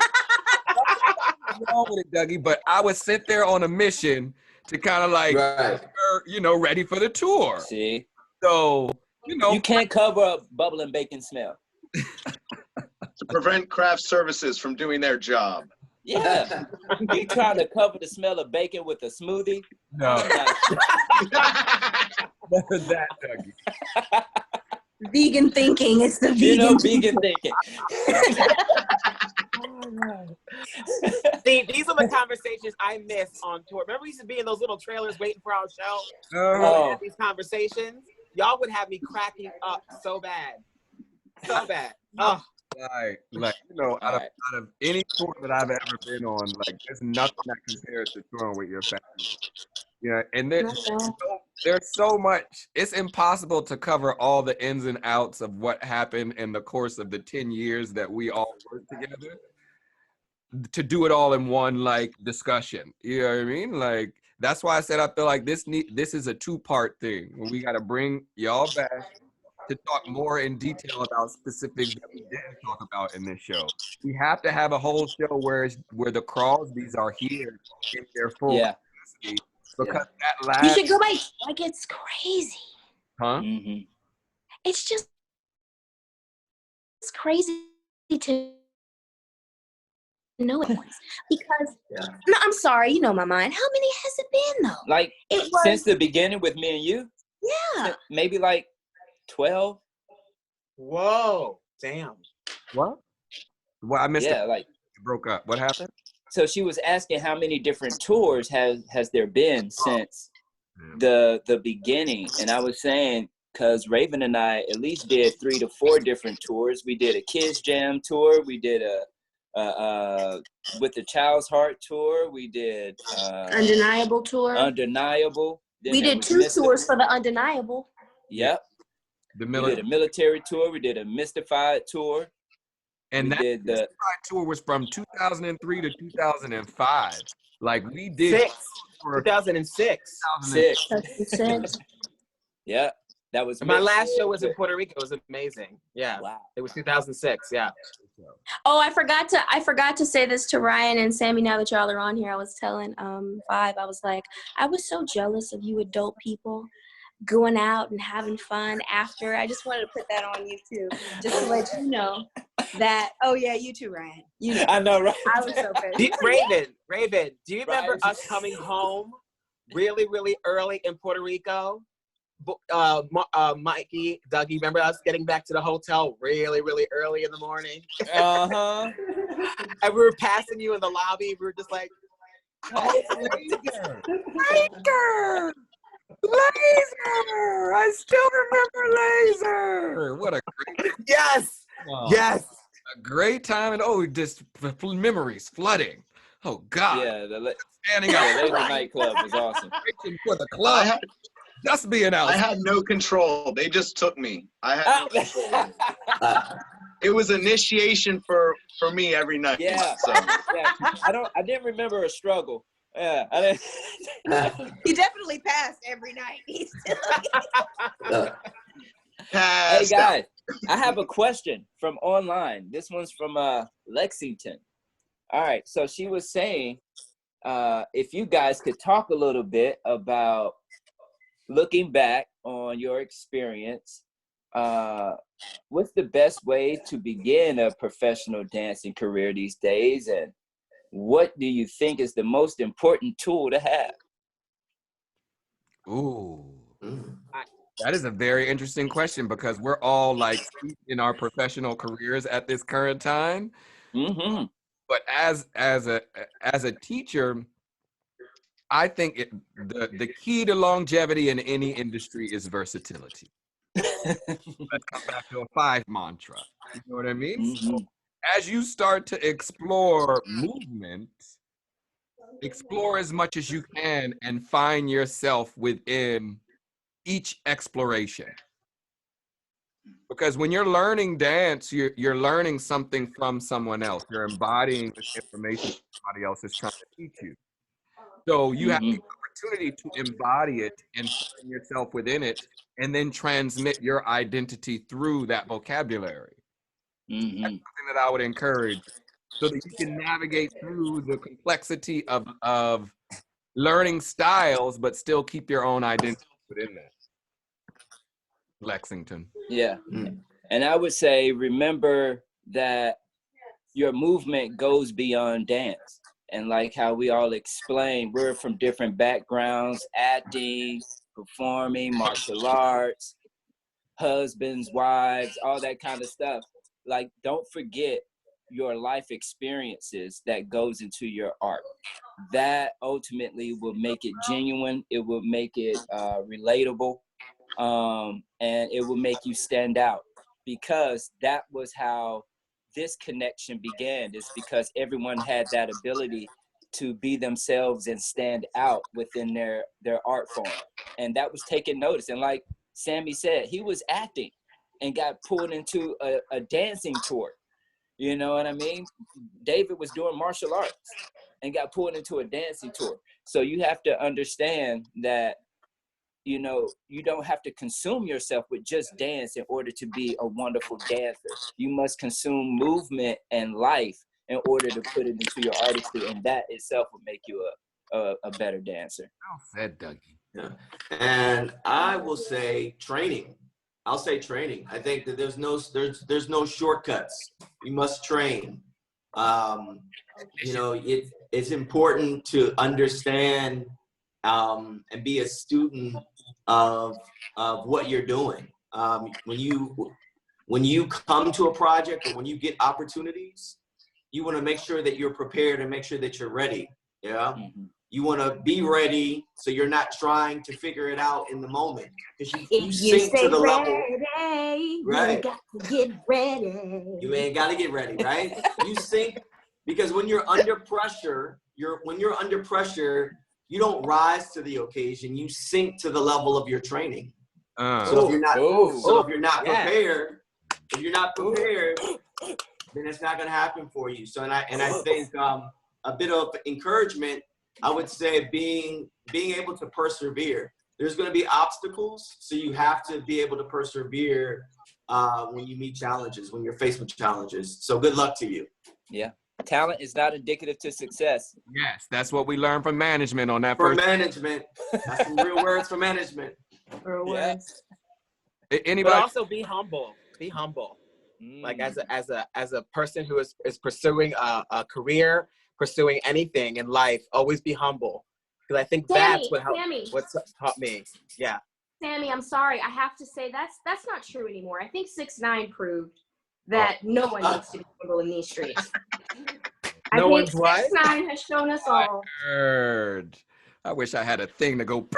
wrong with it, Dougie, but I would sit there on a mission to kind of like, ready for the tour. See? So, you can't cover up bubbling bacon smell. To prevent craft services from doing their job. Yeah. You trying to cover the smell of bacon with a smoothie? No. Never that, Dougie. Vegan thinking. It's the vegan vegan thinking. See, these are the conversations I miss on tour. Remember we used to be in those little trailers waiting for our show? Oh. These conversations, y'all would have me cracking up so bad. So bad. Oh. Like out of any tour that I've ever been on, like there's nothing that compares to touring with your family. And there's so much. It's impossible to cover all the ins and outs of what happened in the course of the 10 years that we all worked together. To do it all in one discussion, you know what I mean? Like that's why I said I feel like this is a 2-part thing. We got to bring y'all back to talk more in detail about specifics that we didn't talk about in this show. We have to have a whole show where the Crosbys are here in their full capacity, because that last. You should go by. Like it's crazy. Huh? Mm-hmm. It's crazy to know it once because no, I'm sorry, you know my mind. How many has it been though? Like since the beginning with me and you? Yeah. Maybe like 12. Whoa. Damn. What? Well, I missed it. Like it broke up. What happened? So she was asking how many different tours has there been since the beginning, and I was saying because Raven and I at least did 3 to 4 different tours. We did a Kids Jam tour. We did a with the Child's Heart tour. We did Undeniable tour. Undeniable. Then we did 2 tours for the Undeniable. Yep. We did a military tour. We did a Mystified tour. And that Mystified tour was from 2003 to 2005. Like we did 2006. 2006. Yeah. That was my last show was in Puerto Rico. It was amazing. Yeah. Wow. It was 2006. Yeah. Oh, I forgot to say this to Ryan and Sammy. Now that y'all are on here, I was telling F.I.V.E, I was like, I was so jealous of you adult people going out and having fun after. I just wanted to put that on you too, just to let you know that. Oh yeah, you too, Ryan. You know. I know, right? I was so good. Raven, do you remember us coming home really, really early in Puerto Rico? Mikey, Dougie, remember us getting back to the hotel really, really early in the morning? And we were passing you in the lobby. We were just like, Laser! Laser! I still remember Laser! What a great yes! Yes! A great time, and just memories flooding. Oh God! Yeah, standing the out. Laser nightclub was awesome. For the club, just being out. I had no control. They just took me. I had no control. It was initiation for me every night. Yeah, so. yeah. I didn't remember a struggle. Yeah, I didn't. He definitely passed every night. He's still Hey guys, I have a question from online. This one's from Lexington. All right, so she was saying if you guys could talk a little bit about looking back on your experience, what's the best way to begin a professional dancing career these days, and what do you think is the most important tool to have? Ooh. That is a very interesting question, because we're all like in our professional careers at this current time. Mm-hmm. But as a teacher, I think the key to longevity in any industry is versatility. Let's come back to a F.I.V.E mantra. You know what I mean? Mm-hmm. So as you start to explore movement, explore as much as you can and find yourself within each exploration. Because when you're learning dance, you're learning something from someone else. You're embodying this information somebody else is trying to teach you. So you have the opportunity to embody it and find yourself within it, and then transmit your identity through that vocabulary. That's something that I would encourage, so that you can navigate through the complexity of learning styles, but still keep your own identity within that. Lexington. Yeah. And I would say, remember that your movement goes beyond dance. And like how we all explain, we're from different backgrounds, acting, performing, martial arts, husbands, wives, all that kind of stuff. Like, don't forget your life experiences that goes into your art. That ultimately will make it genuine. It will make it relatable. And it will make you stand out, because that was how this connection began, is because everyone had that ability to be themselves and stand out within their art form. And that was taken notice. And like Sammy said, he was acting and got pulled into a dancing tour. You know what I mean? David was doing martial arts and got pulled into a dancing tour. So you have to understand that, you know, you don't have to consume yourself with just dance in order to be a wonderful dancer. You must consume movement and life in order to put it into your artistry, and that itself will make you a better dancer. Well said, Dougie. Yeah. And I will say training. I'll say training. I think that there's no shortcuts. You must train. You know, it's important to understand and be a student of what you're doing. When you come to a project, or when you get opportunities, you want to make sure that you're prepared and make sure that you're ready. Yeah. You want to be ready, so you're not trying to figure it out in the moment, because you sink to the level. Right. You got to get ready. You ain't got to get ready, right? You sink, because when you're under pressure, you don't rise to the occasion. You sink to the level of your training. So if you're not prepared, then it's not going to happen for you. So, and I think a bit of encouragement, I would say, being able to persevere. There's going to be obstacles, so you have to be able to persevere when you meet challenges, when you're faced with challenges. So good luck to you. Yeah. Talent is not indicative to success. Yes, that's what we learned from management on that. Management. That's some real words for management. Real words. Anybody? But also be humble. Be humble. Like as a person who is pursuing a career, pursuing anything in life, always be humble. Because I think that's what's taught me. Yeah. Sammy, I'm sorry. I have to say that's not true anymore. I think 6ix9ine proved that no one needs to be humble in these streets. No one's what? 6ix9ine has shown us all. Heard. I wish I had a thing to go. Wait,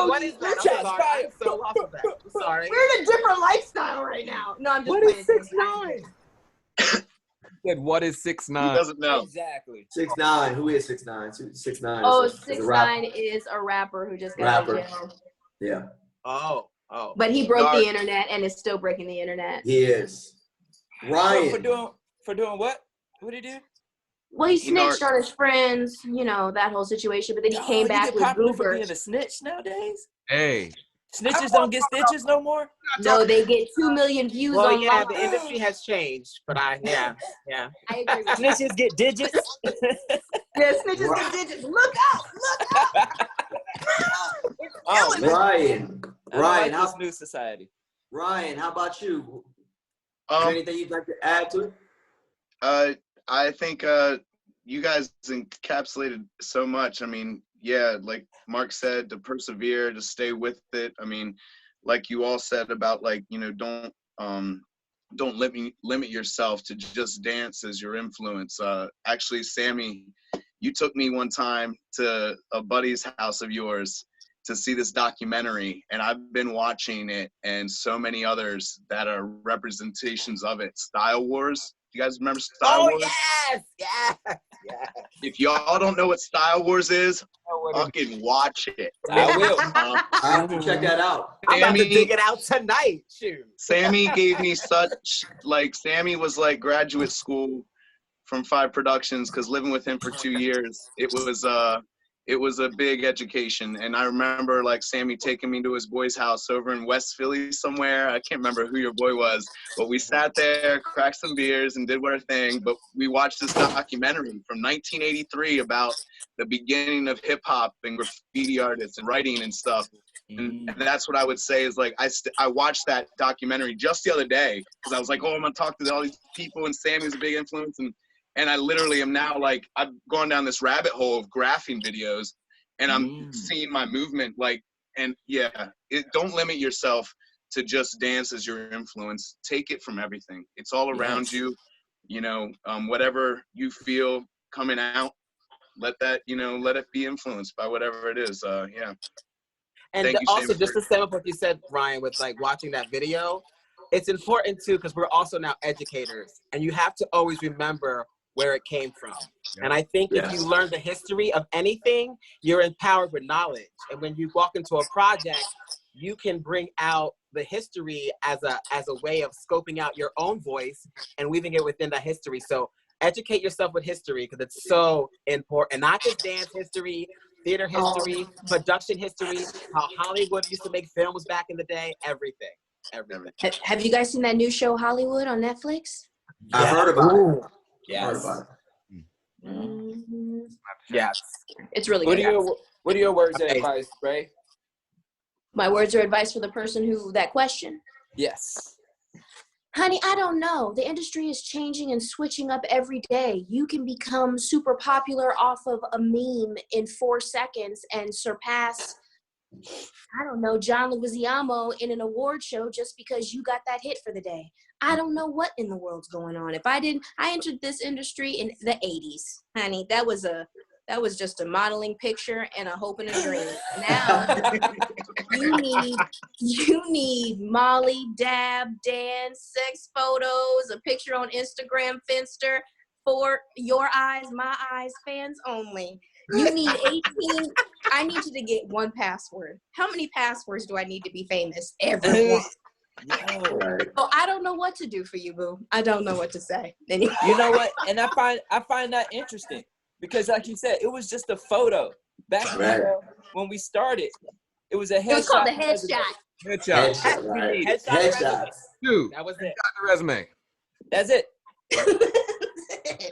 what is that? I'm sorry. I'm so off of that. I'm sorry. We're in a different lifestyle right now. No, I'm just What is 6ix9ine? Said, what is 6ix9ine? He doesn't know. Exactly. 6ix9ine. Who is 6ix9ine? 6ix9ine. Oh, is a 6ix9ine is a rapper who just got out of jail. Yeah. Oh. But he broke the internet and is still breaking the internet. He is. Ryan. For doing what? What did he do? Well, he snitched on his friends, you know, that whole situation. But then he came back with popular for Goober. being a snitch nowadays. Hey. Snitches don't get stitches no more? No, they get 2 million views well, on yeah, live. the industry has changed, but I agree with snitches get digits. Yeah, snitches get digits. Look out! Ryan, how's new society? Ryan, how about you? Is there anything you'd like to add to it? I think you guys encapsulated so much. I mean, yeah, like Marc said, to persevere, to stay with it. I mean, like you all said about, like, you know, don't limit yourself to just dance as your influence. Actually, Sammy, you took me one time to a buddy's house of yours to see this documentary, and I've been watching it and so many others that are representations of it. Style Wars. You guys remember Style Wars? Yes. If y'all don't know what Style Wars is, fucking watch it. I will. I have to check that out. I'm about to dig it out tonight. Shoot. Sammy gave me such, like, Sammy was like graduate school from F.I.V.E. Productions, because living with him for 2 years, it was a big education. And I remember, like, Sammy taking me to his boy's house over in West Philly somewhere. I can't remember who your boy was, but we sat there, cracked some beers, and did our thing. But we watched this documentary from 1983 about the beginning of hip-hop and graffiti artists and writing and stuff. And that's what I would say is, like, I watched that documentary just the other day because I was like, oh, I'm going to talk to all these people, and Sammy's a big influence. And I literally am now, like, I've gone down this rabbit hole of graphing videos, and I'm seeing my movement, like, and yeah, don't limit yourself to just dance as your influence. Take it from everything. It's all around you, you know, whatever you feel coming out, let it be influenced by whatever it is. Yeah. And also, just to sum up what you said, Ryan, with, like, watching that video, it's important too, because we're also now educators, and you have to always remember where it came from. And I think if you learn the history of anything, you're empowered with knowledge. And when you walk into a project, you can bring out the history as a way of scoping out your own voice and weaving it within the history. So educate yourself with history, because it's so important. And not just dance history, theater history, production history, how Hollywood used to make films back in the day, everything. Have you guys seen that new show, Hollywood, on Netflix? I heard about it. Yes. Yes. It's really good. What are your words of advice, Ray? My words of advice for the person who, that question? Yes. Honey, I don't know. The industry is changing and switching up every day. You can become super popular off of a meme in 4 seconds and surpass, I don't know, John Leguizamo in an award show just because you got that hit for the day. I don't know what in the world's going on. I entered this industry in the 80s, honey. That was just a modeling picture and a hope and a dream. Now you need Molly, dab, dance, sex photos, a picture on Instagram, Finster, for your eyes, my eyes, fans only. You need 18. I need you to get 1 password. How many passwords do I need to be famous? Everyone. So I don't know what to do for you, boo. I don't know what to say. You know what? And I find that interesting, because, like you said, it was just a photo back when we started. It was a headshot. It was called the headshot. Headshot. Dude, that was it. Got the resume. That's it.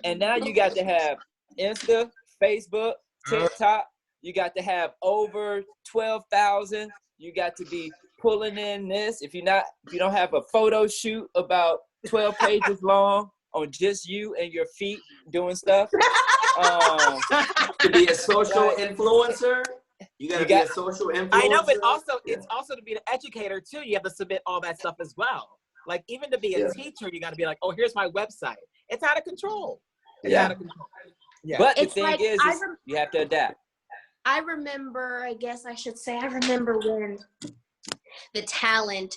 And now you got to have Insta, Facebook, TikTok. You got to have over 12,000. You got to be pulling in this. If you don't have a photo shoot about 12 pages long on just you and your feet doing stuff. To be a social influencer. You gotta be a social influencer. I know, but also it's also to be an educator too. You have to submit all that stuff as well. Like even to be a teacher, you got to be like, oh, here's my website. It's out of control. It's out of control. Yeah. But the thing is you have to adapt. I remember, I guess I should say, I remember when the talent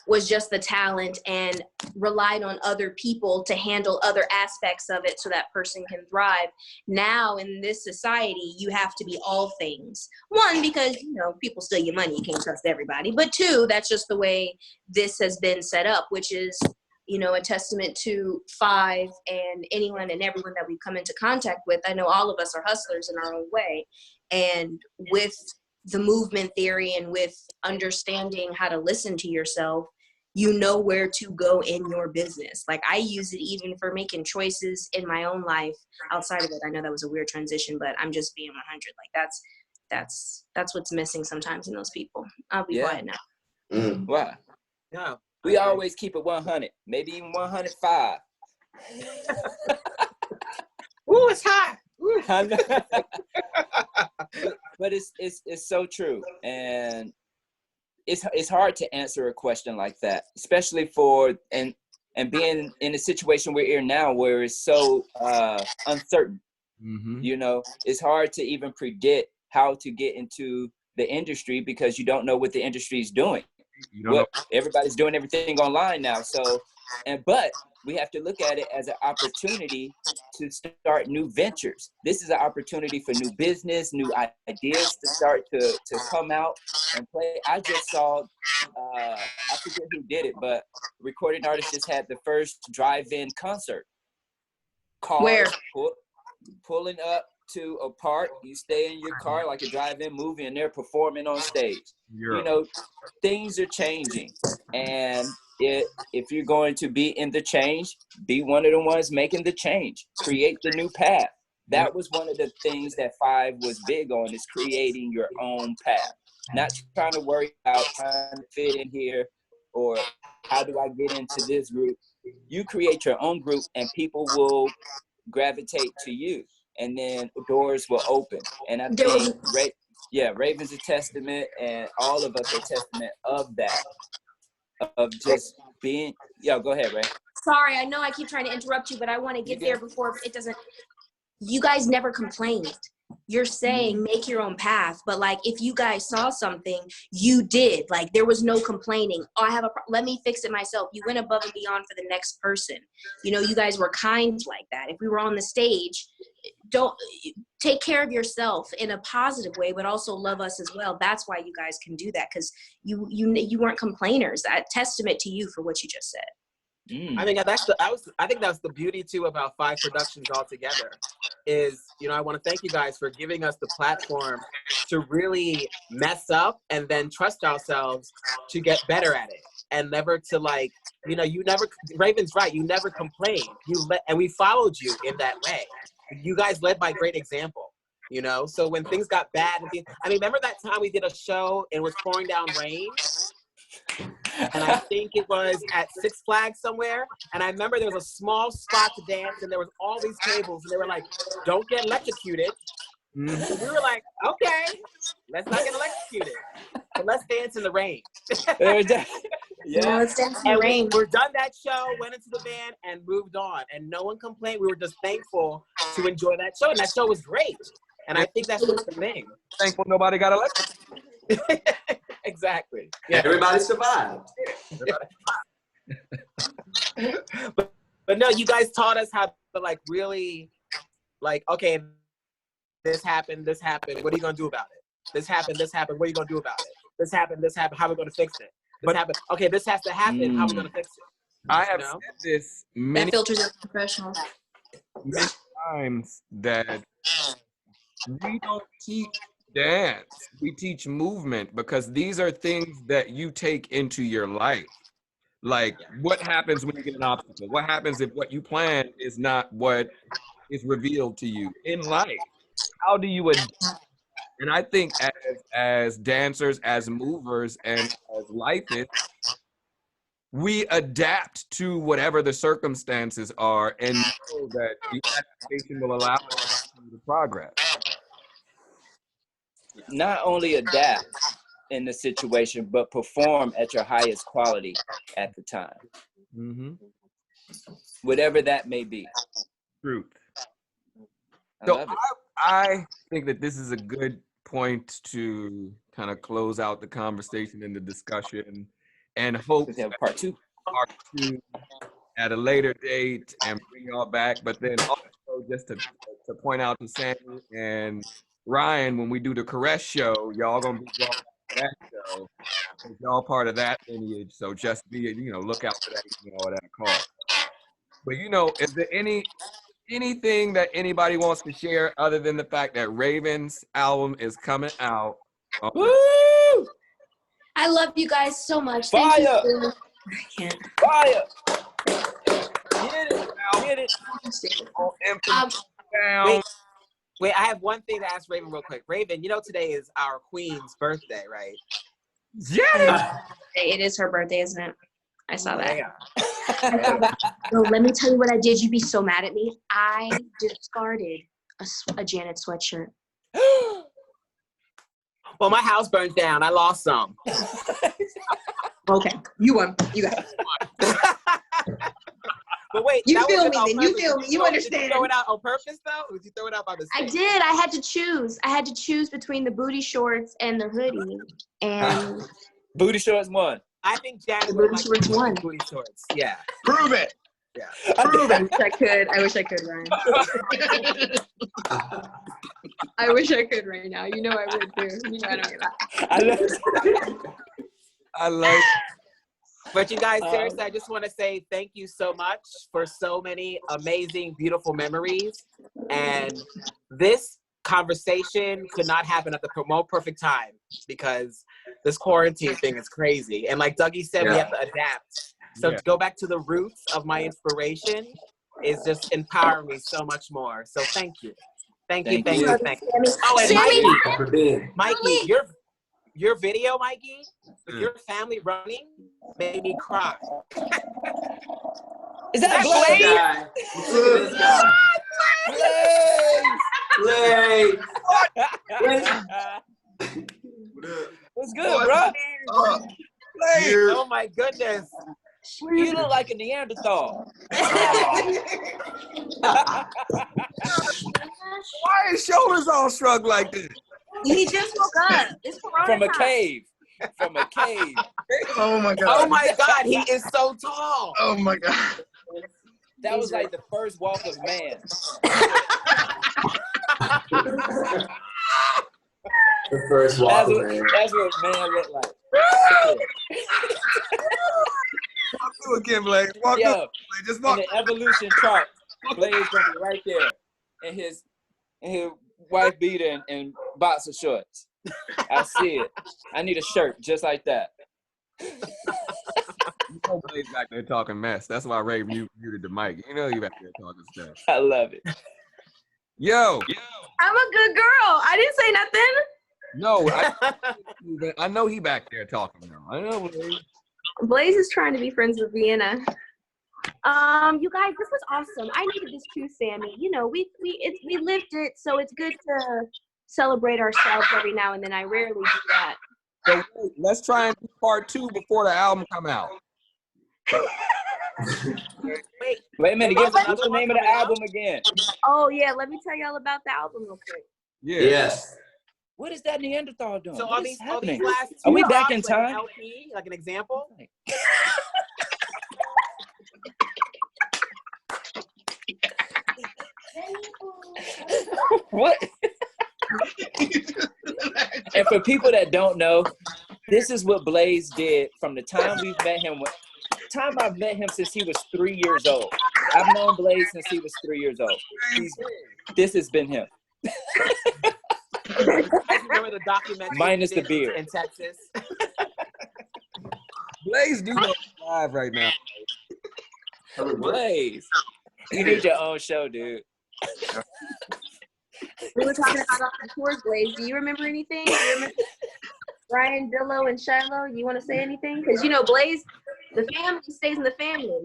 was just the talent and relied on other people to handle other aspects of it so that person can thrive. Now in this society, you have to be all things. One, because, you know, people steal your money, you can't trust everybody. But two, that's just the way this has been set up, which is, you know, a testament to F.I.V.E. and anyone and everyone that we come into contact with. I know all of us are hustlers in our own way. And with the movement theory and with understanding how to listen to yourself, you know where to go in your business. Like I use it even for making choices in my own life outside of it. I know that was a weird transition, but I'm just being 100. Like that's what's missing sometimes in those people. I'll be quiet now. Wow. Yeah. We always keep it 100, maybe even 105. Ooh, it's hot. But it's so true, and it's hard to answer a question like that, especially for and being in a situation we're in now where it's so uncertain. You know, it's hard to even predict how to get into the industry because you don't know what the industry is doing. Everybody's doing everything online now, but we have to look at it as an opportunity to start new ventures. This is an opportunity for new business, new ideas to start to come out and play. I just saw, I forget who did it, but recording artists just had the first drive-in concert. Cars pulling up to a park, you stay in your car like a drive-in movie and they're performing on stage. You know, things are changing, and if you're going to be in the change, be one of the ones making the change, create the new path. That was one of the things that F.I.V.E. was big on, is creating your own path, not trying to worry about trying to fit in here or how do I get into this group. You create your own group and people will gravitate to you, and then doors will open. And I think Raven's a testament, and all of us are a testament of that, of just being, go ahead, Ray. Sorry, I know I keep trying to interrupt you, but I want to get there before it doesn't. You guys never complained. You're saying make your own path, but like if you guys saw something, you did. Like there was no complaining. Oh, let me fix it myself. You went above and beyond for the next person. You know, you guys were kind like that. If we were on the stage, don't take care of yourself in a positive way, but also love us as well. That's why you guys can do that, because you weren't complainers. That testament to you for what you just said. I think that's the beauty too about F.I.V.E. Productions altogether. Is, you know, I want to thank you guys for giving us the platform to really mess up and then trust ourselves to get better at it, and never to, like, you know, Raven's right, you never complained. And we followed you in that way. You guys led by great example, you know? So when things got bad, remember that time we did a show and it was pouring down rain? And I think it was at Six Flags somewhere. And I remember there was a small spot to dance and there was all these tables and they were like, don't get electrocuted. So we were like, okay, let's not get electrocuted, but let's dance in the rain. Let's dance in the rain. We're done that show, went into the van and moved on. And no one complained. We were just thankful to enjoy that show. And that show was great. And I think that's what's the thing. Thankful nobody got electrocuted. Exactly. Yeah, everybody survived. But no, you guys taught us how to, like, really, like, okay, this happened, what are you gonna do about it? This happened, what are you gonna do about it? This happened, how are we gonna fix it? This happened, okay, this has to happen, how are we gonna fix it? I have said this many professionals times that we don't teach dance, we teach movement, because these are things that you take into your life. Like, what happens when you get an obstacle? What happens if what you plan is not what is revealed to you in life? How do you adapt? And I think as dancers, as movers, and as lifeists, we adapt to whatever the circumstances are and know that the adaptation will allow us to progress. not only adapt in the situation, but perform at your highest quality at the time. Mm-hmm. Whatever that may be. Truth. So I think that this is a good point to kind of close out the conversation and the discussion, and hope we have part two at a later date and bring y'all back. But then also just to point out to Sammy and Ryan, when we do the Caress show, y'all gonna be brought back to that show. Y'all part of that lineage, so just be, look out for that email or that call. But is there anything that anybody wants to share other than the fact that Raven's album is coming out? Woo! I love you guys so much. Fire! Thank you. I can't. Fire! Get it. Wait, I have one thing to ask Raven real quick. Raven, today is our queen's birthday, right? Yeah. It is her birthday, isn't it? I saw that. Yeah. So let me tell you what I did. You'd be so mad at me. I discarded a Janet sweatshirt. Well, my house burnt down. I lost some. Okay, you won. You got it. But wait, you feel me then. You feel me. You understand. Did you throw it out on purpose, though? Or did you throw it out by mistake? I did. I had to choose between the booty shorts and the hoodie. And booty shorts won. I think Janet the booty shorts won. Booty shorts. Yeah. Prove it. Yeah. Prove it. I wish I could, Ryan. I wish I could right now. You know I would too. I don't get that. I like. But you guys, seriously, I just want to say thank you so much for so many amazing, beautiful memories. And this conversation could not happen at the more perfect time because this quarantine thing is crazy. And like Dougie said, we have to adapt. So to go back to the roots of my inspiration is just empowering me so much more. So thank you. Thank you. Oh, and Mikey, your video, Mikey, with your family running made me cry. Is that Blaze? Look at this guy. Blaze. What's good, bro? Oh my goodness. You look like a Neanderthal. Why his shoulders all shrugged like this? He just woke up. It's From a cave. Oh my god. Oh my god, he is so tall. Oh my god. That was like the first walk of man. The first walk of man. That's what man looked like. Walk through again, Blaze. Walk through. Blaze. Just walk. In the evolution chart, Blaze gonna be right there, and his wife beater and boxer shorts. I see it. I need a shirt just like that. You know Blaze back there talking mess. That's why Ray muted the mic. You know you back there talking stuff. I love it. Yo. I'm a good girl. I didn't say nothing. No, I know he back there talking now. I know. Blaze is trying to be friends with Vienna. You guys, this was awesome. I needed this too, Sammy. We lived it, so it's good to celebrate ourselves every now and then. I rarely do that. So let's try and do part 2 before the album come out. Wait a minute. Give us the name of the album again. Oh yeah, let me tell y'all about the album real quick. Yeah. Yes. What is that Neanderthal doing? So what are is these happening? last Are we two back in drops, like time? an LP, like an example? What? And for people that don't know, this is what Blaze did from the time we've met him. I've met him since he was 3 years old. I've known Blaze since he was 3 years old. This has been him. I remember the documentary Minus the beard in Texas. Blaze do that live right now. Blaze, you need your own show, dude. We were talking about our tours, Blaze. Do you remember anything? Do you remember Ryan, Dillo, and Shiloh? You want to say anything? Because Blaze, the family stays in the family.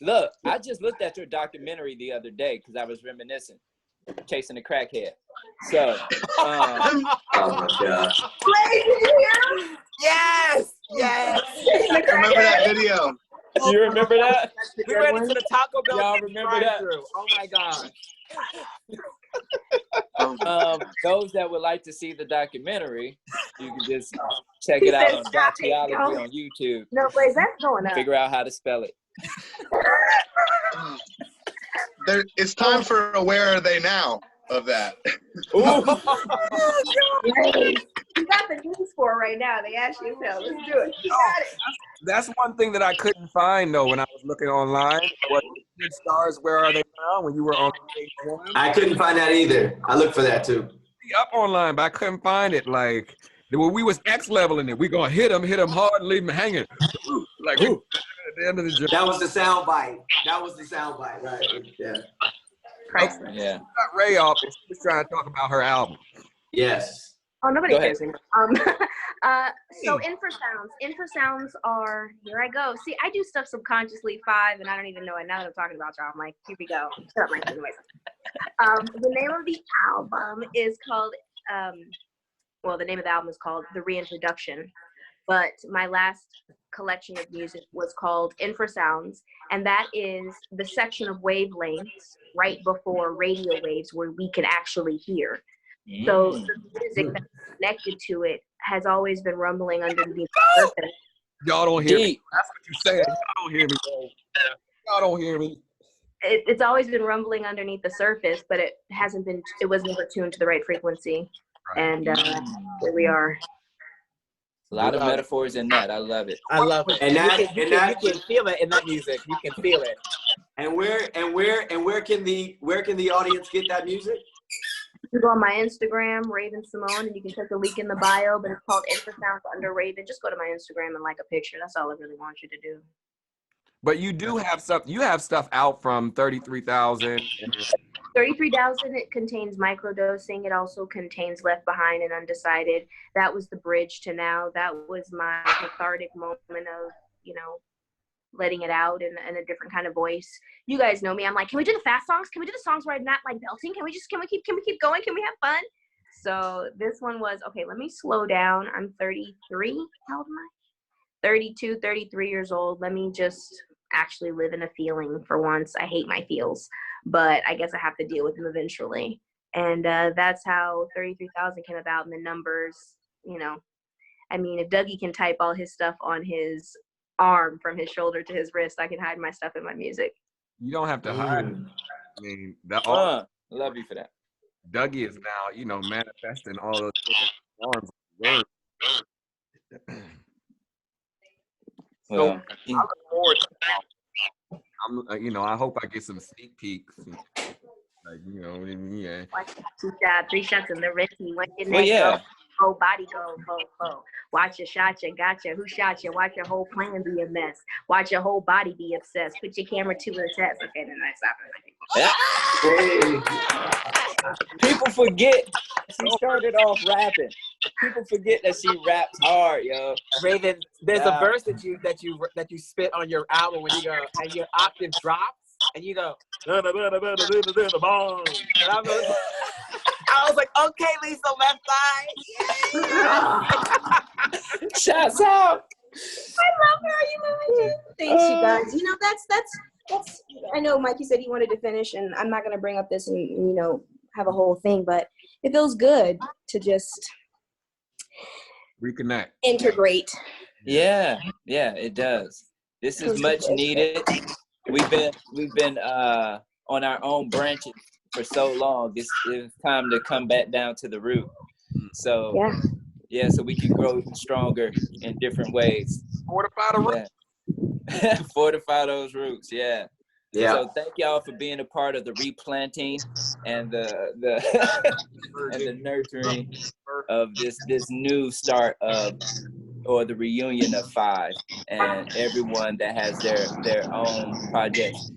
Look, I just looked at your documentary the other day because I was reminiscing, chasing the crackhead. So, oh my God. Yes, yes. Remember that video? You remember that? We ran into the Taco Bell Y'all remember that? drive-thru. Oh my God. Those that would like to see the documentary, you can just check it out on Docuology on YouTube. No, Blaze, that's going up. Figure out how to spell it. It's time for a Where Are They Now of that. You got the news for right now. They ask you, so let's do it. You got it. That's one thing that I couldn't find though when I was looking online. What Good Stars, Where Are They Now? When you were on page 1. I couldn't find that either. I looked for that too. Up online, but I couldn't find it. Like when we was X leveling it, we gonna hit him hard, and leave him hanging. Like at the end of the journey. That was the sound bite. Right? Yeah. Yeah. Got Ray off, and she was trying to talk about her album. Yes. Oh, nobody Go cares anymore. So infrasounds are, here I go. See, I do stuff subconsciously, F.I.V.E, and I don't even know it. Now that I'm talking about y'all, I'm like, here we go. Shut up, Mikey. The name of the album is called, the name of the album is called The Reintroduction. But my last collection of music was called Infrasounds, and that is the section of wavelengths right before radio waves where we can actually hear. So the music that's connected to it has always been rumbling underneath the surface. Y'all don't hear me. That's what you're saying. Y'all don't hear me. Y'all don't hear me. It's always been rumbling underneath the surface, but it was never tuned to the right frequency. And here we are. A lot of metaphors in that. I love it. I love it. And you can feel it in that music. You can feel it. And where can the audience get that music? You go on my Instagram, Raven-Symone, and you can click the link in the bio, but it's called Infrasounds under Raven. Just go to my Instagram and like a picture. That's all I really want you to do. But you do have stuff. You have stuff out from 33,000. 33,000. It contains microdosing. It also contains Left Behind and Undecided. That was the bridge to now. That was my cathartic moment of, letting it out in a different kind of voice. You guys know me. I'm like, can we do the fast songs? Can we do the songs where I'm not like belting? Can we keep going? Can we have fun? So this one was, okay, let me slow down. I'm 33. How old am I? 32, 33 years old. Let me just actually live in a feeling for once. I hate my feels, but I guess I have to deal with them eventually. And that's how 33,000 came about, and the numbers, if Dougie can type all his stuff on his arm from his shoulder to his wrist, I can hide my stuff in my music. You don't have to hide it. I mean, love you for that. Dougie is now, manifesting all those arms. So I look forward to I hope I get some sneak peeks. Yeah. 3 shots in the wrist. Whole body go, bo. Watch your shot, you gotcha. Who shot you? Watch your whole plan be a mess. Watch your whole body be obsessed. Put your camera to the test. Okay, then I stop. People forget she started off rapping. People forget that she raps hard, yo. Raven, there's a verse that you spit on your album when you go and your octave drops and you go. And I was like, okay, Lisa, left side. Shouts out. I love her. You know, thanks, you guys. That's. I know Mikey said he wanted to finish, and I'm not gonna bring up this and have a whole thing, but it feels good to just reconnect, integrate. Yeah, it does. This is much needed. We've been on our own branches for so long. It's time to come back down to the root. So so we can grow even stronger in different ways. Fortify the roots. Fortify those roots. Yeah. Yeah. So thank y'all for being a part of the replanting and the and the nurturing of this new start or the reunion of F.I.V.E and everyone that has their own projects.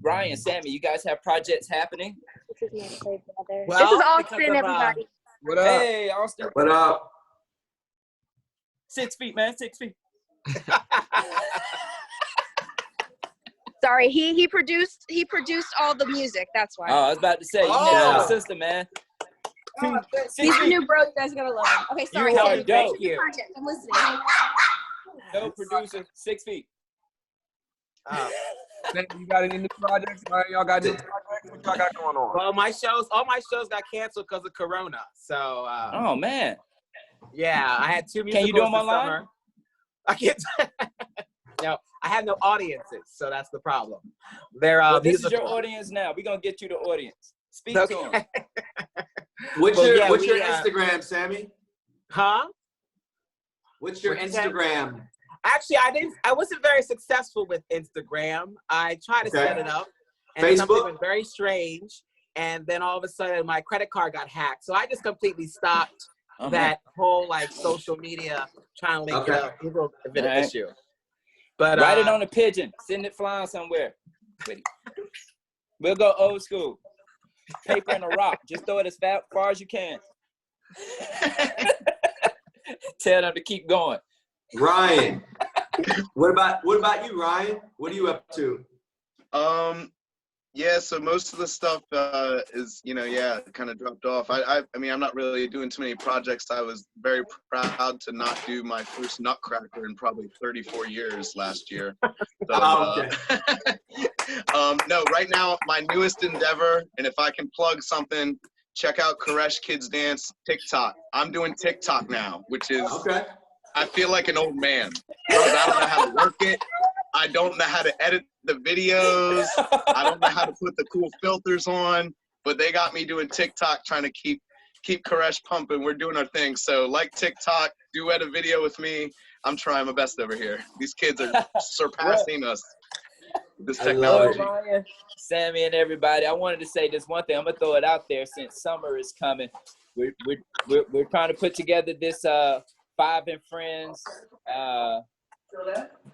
Ryan, Sammy, you guys have projects happening? This is my play brother. Well, this is Austin, everybody. What up? Hey, Austin. What up? 6 feet, man. 6 feet. Sorry, he produced all the music. That's why. Oh, I was about to say, you next to the system, man. He's a new bro. You guys are gonna love him. Okay, sorry. You are Sammy, dope. project. I'm listening. Dope producer, 6 feet. You got any new projects? Y'all got new projects? What y'all got going on? Well, all my shows got canceled because of Corona. So. Oh man. Yeah, I had 2 musicals. Can you do them this online? summer. I can't. No, I have no audiences, so that's the problem. This is your audience now. We're gonna get you the audience. Speak to them. What's your Instagram, Sammy? Huh? What's your Instagram? Actually, I wasn't very successful with Instagram. I tried to set it up, and something was very strange. And then all of a sudden, my credit card got hacked. So I just completely stopped that whole social media trying to link it up. It's a bit of an issue. But write it on a pigeon. Send it flying somewhere. We'll go old school. Paper and a rock. Just throw it as far as you can. Tell them to keep going. Ryan, what about you, Ryan? What are you up to? Yeah, so most of the stuff is, kind of dropped off. I mean, I'm not really doing too many projects. I was very proud to not do my first Nutcracker in probably 34 years last year. So, no, right now, my newest endeavor, and if I can plug something, check out Koresh Kids Dance TikTok. I'm doing TikTok now, which is, I feel like an old man because I don't know how to work it. I don't know how to edit the videos. I don't know how to put the cool filters on, but they got me doing TikTok trying to keep Koresh pumping. We're doing our thing. So like TikTok, duet a video with me. I'm trying my best over here. These kids are surpassing us with this technology. Ryan, Sammy, and everybody, I wanted to say this one thing. I'm gonna throw it out there since summer is coming. We're trying to put together this F.I.V.E and Friends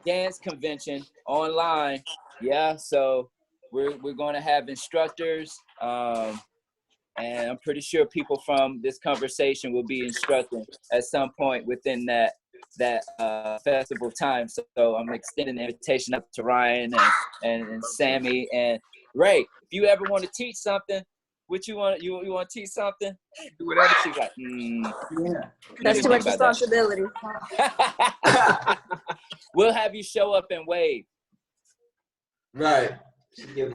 dance convention online. Yeah, so we're going to have instructors, and I'm pretty sure people from this conversation will be instructing at some point within that festival time. So I'm extending the invitation up to Ryan and Sammy and Ray. If you ever want to teach something, what you want to teach something? Do whatever she's like. That's too much responsibility. We'll have you show up and wave. Right.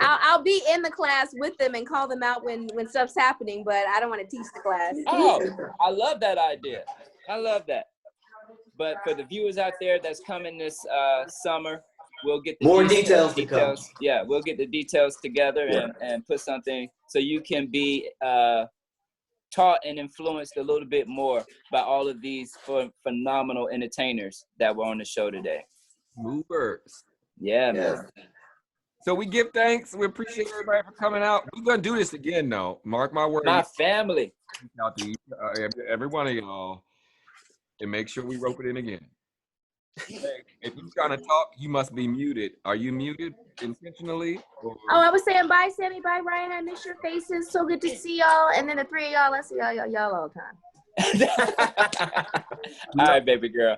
I'll be in the class with them and call them out when stuff's happening, but I don't want to teach the class. Oh, I love that idea. I love that. But for the viewers out there that's coming this summer, we'll get the more details to come. Yeah, we'll get the details together and put something so you can be taught and influenced a little bit more by all of these phenomenal entertainers that were on the show today. Movers. Yeah, man. So we give thanks. We appreciate everybody for coming out. We're gonna do this again, though. Mark my word. My family. Out to every one of y'all, and make sure we rope it in again. If you're trying to talk, you must be muted. Are you muted intentionally? Or? Oh, I was saying bye, Sammy. Bye, Ryan. I miss your faces. So good to see y'all. And then the three of y'all, I see y'all all the time. All right, baby girl.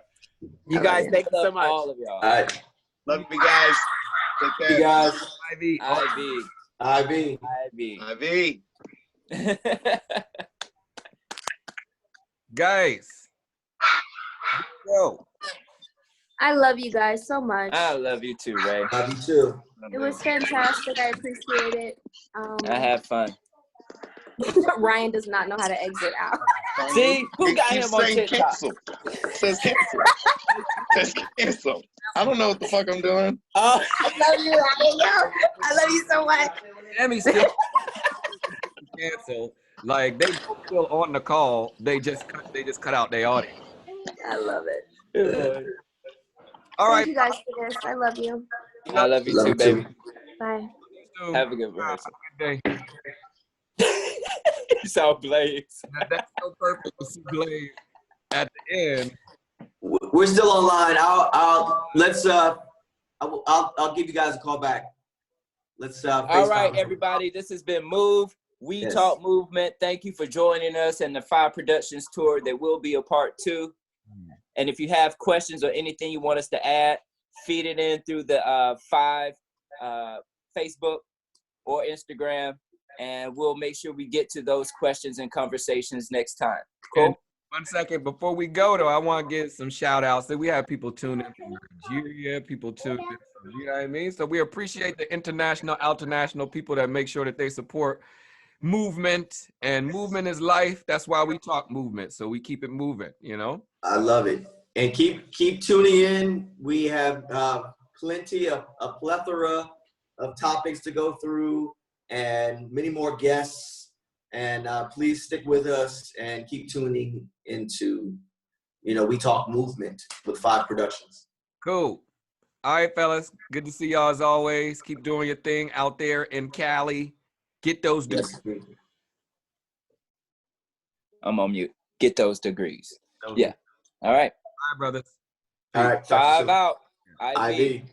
You guys, thank you so much. All of y'all. All right. Love you guys. Take care. You guys. IV. Guys. Go. I love you guys so much. I love you too, Ray. Love you too. It was fantastic. I appreciate it. I had fun. Ryan does not know how to exit out. See, who got him on TikTok? Cancel. Says cancel. Says cancel. I don't know what the fuck I'm doing. I love you, Ryan. I love you so much. Sammy still cancel. Like they still on the call. They just cut out their audio. I love it. All right. Thank you guys for this. I love you. I love you too, baby. Bye. Have a good rehearsal. Have a good day. You saw Blaze. That's so perfect to see Blaze at the end. We're still online. I'll give you guys a call back. Let's all right, everybody. This has been Move. We Talk Movement. Thank you for joining us in the F.I.V.E Productions tour. There will be a part 2. And if you have questions or anything you want us to add, feed it in through the F.I.V.E Facebook or Instagram. and we'll make sure we get to those questions and conversations next time. Cool? And 1 second before we go, though, I want to get some shout outs. So we have people tuning in from Nigeria, people tuning in from, you know what I mean? So we appreciate the international, international people that make sure that they support movement, and movement is life. That's why we talk movement. So we keep it moving, you know? I love it. And keep tuning in. We have plenty of a plethora of topics to go through and many more guests. And please stick with us and keep tuning into, We Talk Movement with F.I.V.E Productions. Cool. All right, fellas. Good to see y'all as always. Keep doing your thing out there in Cali. Get those degrees. Yes. I'm on mute. Get those degrees. Yeah. All right. All right, brothers. All right. F.I.V.E out. I.V.